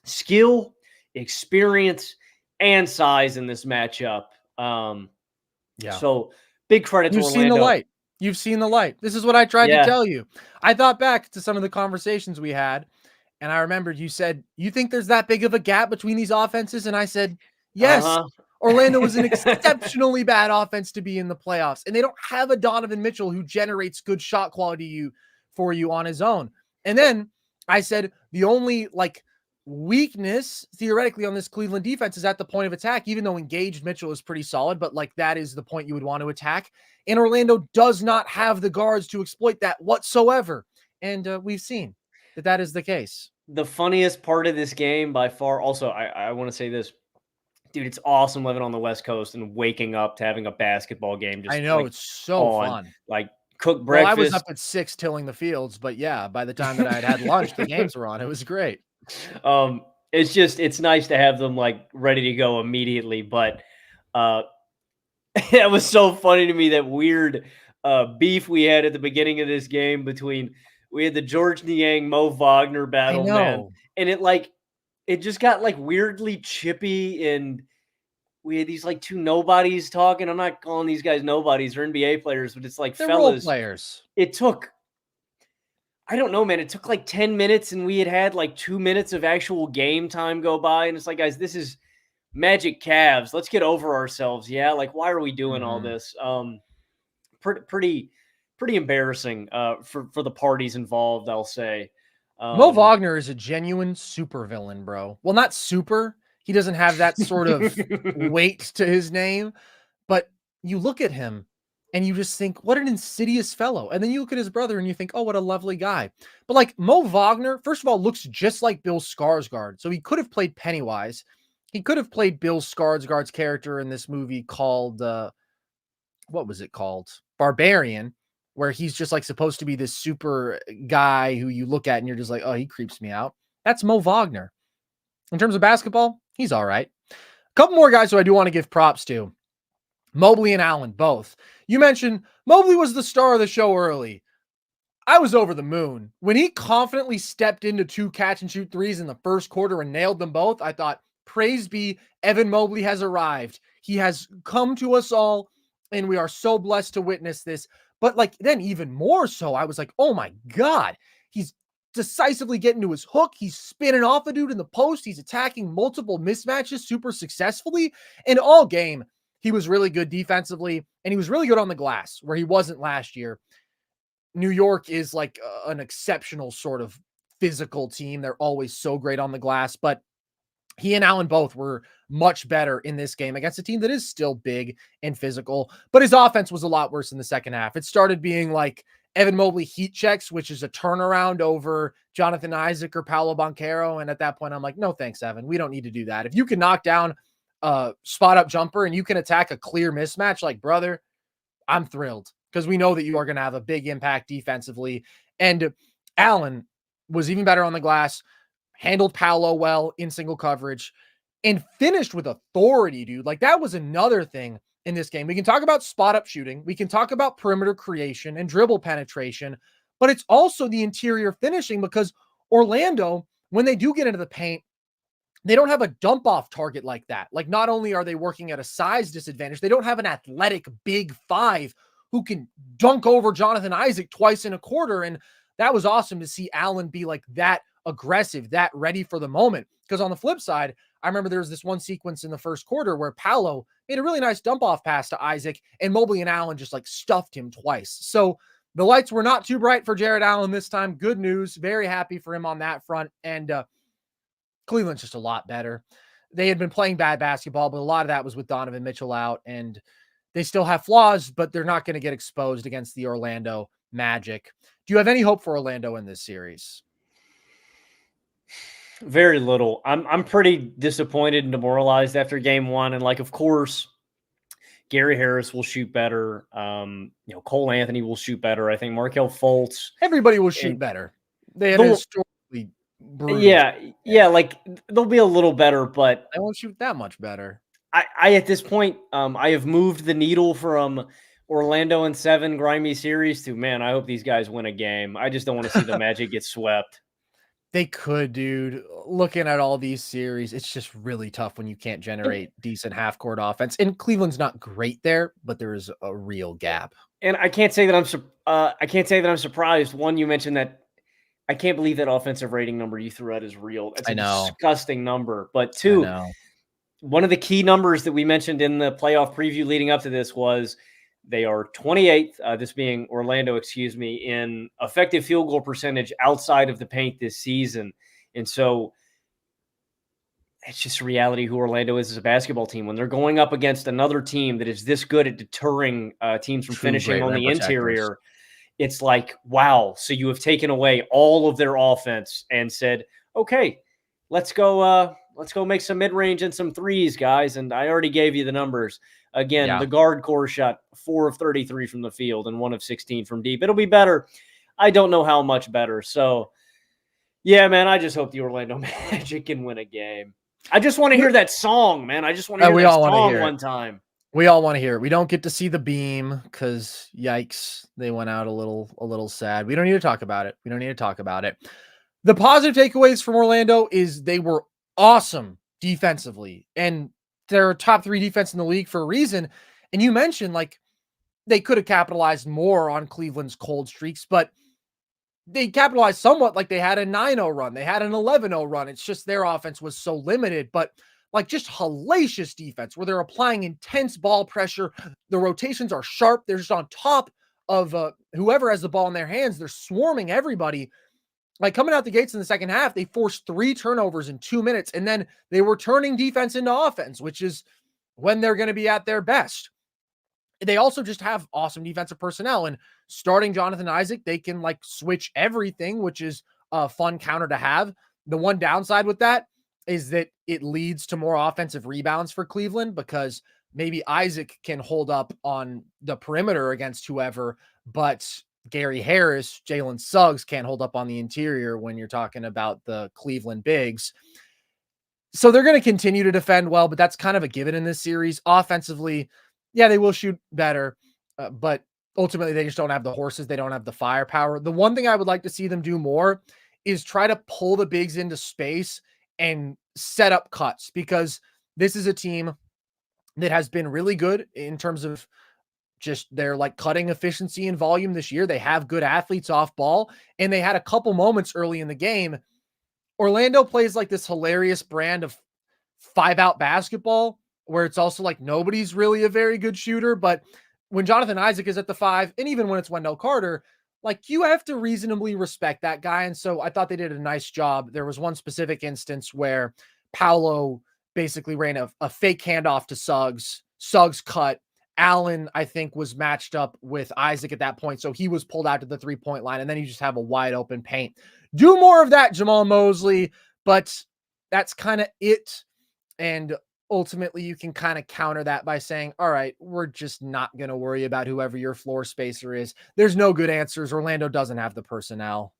skill, experience, and size in this matchup. Yeah. So big credit to You've seen the Orlando. light. You've seen the light. This is what I tried to Yeah. tell you. I thought back to some of the conversations we had, and I remembered you said, "You think there's that big of a gap between these offenses?" And I said, "Yes." Uh-huh. Orlando was an exceptionally bad offense to be in the playoffs, and they don't have a Donovan Mitchell who generates good shot quality for you on his own. And then I said the only weakness theoretically on this Cleveland defense is at the point of attack, even though engaged Mitchell is pretty solid, but that is the point you would want to attack. And Orlando does not have the guards to exploit that whatsoever. And we've seen that is the case. The funniest part of this game by far, also, I want to say this. Dude, it's awesome living on the West Coast and waking up to having a basketball game I just know, it's so on. fun. Cook Well, I was up breakfast. at 6 tilling the fields, but yeah, by the time that I had lunch, the games were on. It was great. It's nice to have them ready to go immediately. But uh, it was so funny to me, that weird beef we had at the beginning of this game between we had the George Niang Mo Wagner I battle, man, know. and it just got weirdly chippy, and we had these two nobodies talking. I'm not calling these guys nobodies or NBA players, but it's They're role fellas. players. It took, I don't know, man. It took 10 minutes, and we had 2 minutes of actual game time go by. And it's guys, this is Magic Cavs. Let's get over ourselves. Yeah. Why are we doing all Mhm. this? Pretty embarrassing for the parties involved, I'll say. Mo Wagner is a genuine supervillain, bro. Well, not super. He doesn't have that sort of weight to his name, but you look at him and you just think, what an insidious fellow. And then you look at his brother and you think, oh, what a lovely guy. But Mo Wagner, first of all, looks just like Bill Skarsgård. So he could have played Pennywise. He could have played Bill Skarsgård's character in this movie called what was it called? Barbarian, where he's just supposed to be this super guy who you look at and you're just like, oh, he creeps me out. That's Mo Wagner. In terms of basketball, he's all right. A couple more guys who I do want to give props to. Mobley and Allen, both. You mentioned Mobley was the star of the show early. I was over the moon. When he confidently stepped into 2 catch and shoot threes in the first quarter and nailed them both, I thought, praise be, Evan Mobley has arrived. He has come to us all, and we are so blessed to witness this. But then even more so, I was like, oh my God, he's decisively getting to his hook. He's spinning off a dude in the post. He's attacking multiple mismatches super successfully. And all game, he was really good defensively, and he was really good on the glass, where he wasn't last year. New York is an exceptional sort of physical team. They're always so great on the glass, but he and Allen both were much better in this game against a team that is still big and physical, but his offense was a lot worse in the second half. It started being Evan Mobley heat checks, which is a turnaround over Jonathan Isaac or Paolo Banchero. And at that point, I'm like, no, thanks, Evan. We don't need to do that. If you can knock down a spot up jumper and you can attack a clear mismatch, brother, I'm thrilled, because we know that you are going to have a big impact defensively. And Allen was even better on the glass, handled Paolo well in single coverage, and finished with authority, dude. That was another thing in this game. We can talk about spot up shooting. We can talk about perimeter creation and dribble penetration, but it's also the interior finishing, because Orlando, when they do get into the paint, they don't have a dump off target like that. Not only are they working at a size disadvantage, they don't have an athletic big 5 who can dunk over Jonathan Isaac twice in a quarter. And that was awesome to see Allen be that aggressive, that ready for the moment. Because on the flip side, I remember there was this one sequence in the first quarter where Paolo made a really nice dump off pass to Isaac, and Mobley and Allen just stuffed him twice. So the lights were not too bright for Jared Allen this time. Good news. Very happy for him on that front. And Cleveland's just a lot better. They had been playing bad basketball, but a lot of that was with Donovan Mitchell out, and they still have flaws, but they're not going to get exposed against the Orlando Magic. Do you have any hope for Orlando in this series? Very little. I'm pretty disappointed and demoralized after game one. And like, of course, Gary Harris will shoot better. Cole Anthony will shoot better. I think Markelle Fultz. Everybody will shoot And better. They had a historically brutal. like they'll be a little better, but they won't shoot that much better. I at this point, I have moved the needle from Orlando in 7 grimy series to, man, I hope these guys win a game. I just don't want to see the Magic get swept. They could, dude. Looking at all these series, it's just really tough when you can't generate decent half-court offense. And Cleveland's not great there, but there is a real gap. And I can't say that I'm surprised. One, you mentioned that I can't believe that offensive rating number you threw out is real. That's a disgusting number. But two, one of the key numbers that we mentioned in the playoff preview leading up to this was they are 28th, this being Orlando, in effective field goal percentage outside of the paint this season. And so it's just a reality who Orlando is as a basketball team. When they're going up against another team that is this good at deterring teams from finishing on the interior, it's like, wow. So you have taken away all of their offense and said, okay, let's go make some mid-range and some threes, guys. And I already gave you the numbers. Again, the guard core shot 4 of 33 from the field and 1 of 16 from deep. It'll be better. I don't know how much better. So, yeah, man, I just hope the Orlando Magic can win a game. I just want to hear that song, man. I just want to hear that song one time. We all want to hear it. We don't get to see the beam because, yikes, they went out a little sad. We don't need to talk about it. The positive takeaways from Orlando is they were awesome defensively, and they're top 3 defense in the league for a reason. And you mentioned, like, they could have capitalized more on Cleveland's cold streaks, but they capitalized somewhat. Like, they had a 9-0 run. They had an 11-0 run. It's just their offense was so limited, but like just hellacious defense where they're applying intense ball pressure. The rotations are sharp. They're just on top of whoever has the ball in their hands. They're swarming everybody. Like, coming out the gates in the second half, they forced 3 turnovers in 2 minutes, and then they were turning defense into offense, which is when they're going to be at their best. They also just have awesome defensive personnel, and starting Jonathan Isaac, they can like switch everything, which is a fun counter to have. The one downside with that is that it leads to more offensive rebounds for Cleveland because maybe Isaac can hold up on the perimeter against whoever, but Gary Harris, Jalen Suggs can't hold up on the interior when you're talking about the Cleveland bigs. So they're going to continue to defend well, but that's kind of a given in this series. Offensively, yeah, they will shoot better, but ultimately they just don't have the horses. They don't have the firepower. The one thing I would like to see them do more is try to pull the bigs into space and set up cuts, because this is a team that has been really good in terms of just their like cutting efficiency and volume this year. They have good athletes off ball, and they had a couple moments early in the game. Orlando plays like this hilarious brand of 5-out basketball where it's also like nobody's really a very good shooter, but when Jonathan Isaac is at the 5, and even when it's Wendell Carter, like, you have to reasonably respect that guy. And so I thought they did a nice job. There was one specific instance where Paolo basically ran a fake handoff to Suggs. Suggs cut. Allen, I think, was matched up with Isaac at that point, so he was pulled out to the 3-point line, and then you just have a wide open paint. Do more of that, Jamal Mosley, but that's kind of it. And ultimately, you can kind of counter that by saying, all right, we're just not going to worry about whoever your floor spacer is. There's no good answers. Orlando doesn't have the personnel.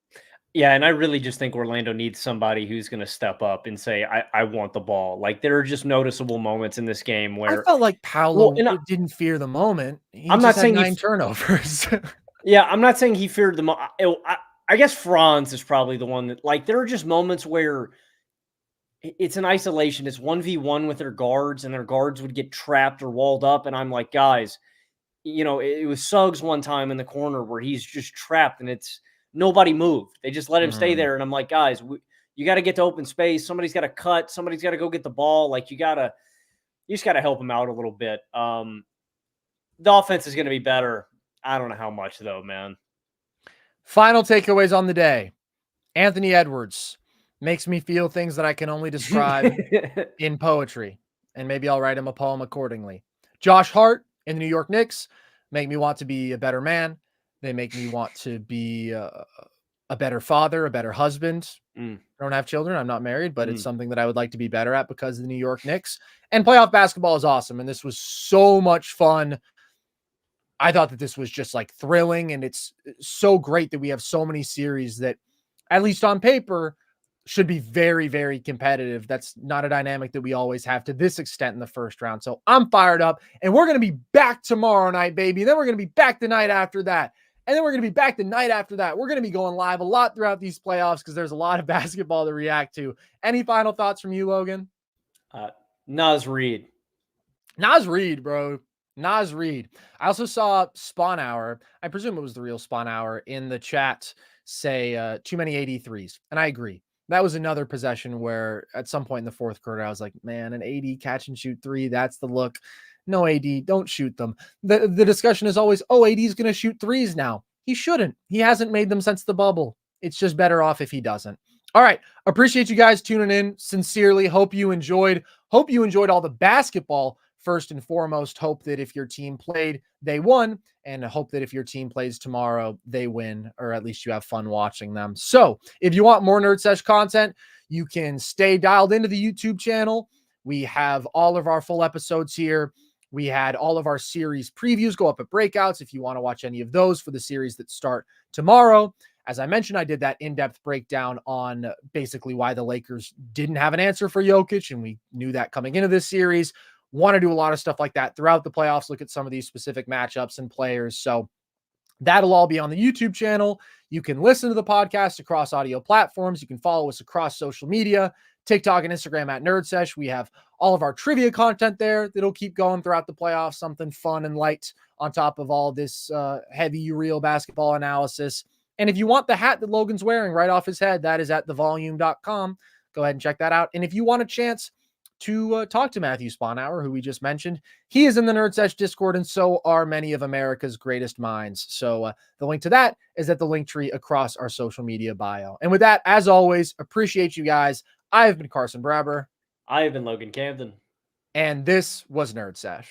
Yeah, and I really just think Orlando needs somebody who's going to step up and say, I want the ball. Like, there are just noticeable moments in this game where I felt like Paolo didn't fear the moment. I'm not saying 9 turnovers. Yeah, I'm not saying he feared the moment. I guess Franz is probably the one that, like, there are just moments where it's an isolation. It's 1v1 with their guards, and their guards would get trapped or walled up. And I'm like, guys, it was Suggs one time in the corner where he's just trapped, and it's nobody moved. They just let him stay there. And I'm like, guys, you got to get to open space. Somebody's got to cut. Somebody's got to go get the ball. Like, you just got to help him out a little bit. The offense is going to be better. I don't know how much though, man. Final takeaways on the day. Anthony Edwards makes me feel things that I can only describe in poetry, and maybe I'll write him a poem accordingly. Josh Hart and the New York Knicks make me want to be a better man. They make me want to be a better father, a better husband. Mm. I don't have children. I'm not married, but it's Mm. something that I would like to be better at because of the New York Knicks. And playoff basketball is awesome. And this was so much fun. I thought that this was just like thrilling. And it's so great that we have so many series that, at least on paper, should be very, very competitive. That's not a dynamic that we always have to this extent in the first round. So I'm fired up, and we're going to be back tomorrow night, baby. And then we're going to be back the night after that. And then we're going to be back the night after that. We're going to be going live a lot throughout these playoffs because there's a lot of basketball to react to. Any final thoughts from you, Logan? Naz Reid. Naz Reid, bro. Naz Reid. I also saw Spawn Hour. I presume it was the real Spawn Hour in the chat say too many 83s. And I agree. That was another possession where at some point in the fourth quarter, I was like, man, an 80 catch and shoot three. That's the look. No, AD, don't shoot them. The discussion is always, oh, AD is going to shoot threes now. He shouldn't. He hasn't made them since the bubble. It's just better off if he doesn't. All right. Appreciate you guys tuning in. Sincerely. Hope you enjoyed. Hope you enjoyed all the basketball. First and foremost, hope that if your team played, they won, and hope that if your team plays tomorrow, they win, or at least you have fun watching them. So if you want more NerdSesh content, you can stay dialed into the YouTube channel. We have all of our full episodes here. We had all of our series previews go up at breakouts if you want to watch any of those for the series that start tomorrow. As I mentioned, I did that in-depth breakdown on basically why the Lakers didn't have an answer for Jokic, and we knew that coming into this series. Want to do a lot of stuff like that throughout the playoffs, look at some of these specific matchups and players. So that'll all be on the YouTube channel. You can listen to the podcast across audio platforms. You can follow us across social media, TikTok and Instagram at NerdSesh. We have all of our trivia content there that'll keep going throughout the playoffs, something fun and light on top of all this heavy, real basketball analysis. And if you want the hat that Logan's wearing right off his head, that is at thevolume.com. Go ahead and check that out. And if you want a chance to talk to Matthew Spawnhour, who we just mentioned, he is in the NerdSesh Discord, and so are many of America's greatest minds. So the link to that is at the link tree across our social media bio. And with that, as always, appreciate you guys. I have been Carson Brabber. I have been Logan Camden. And this was NerdSesh.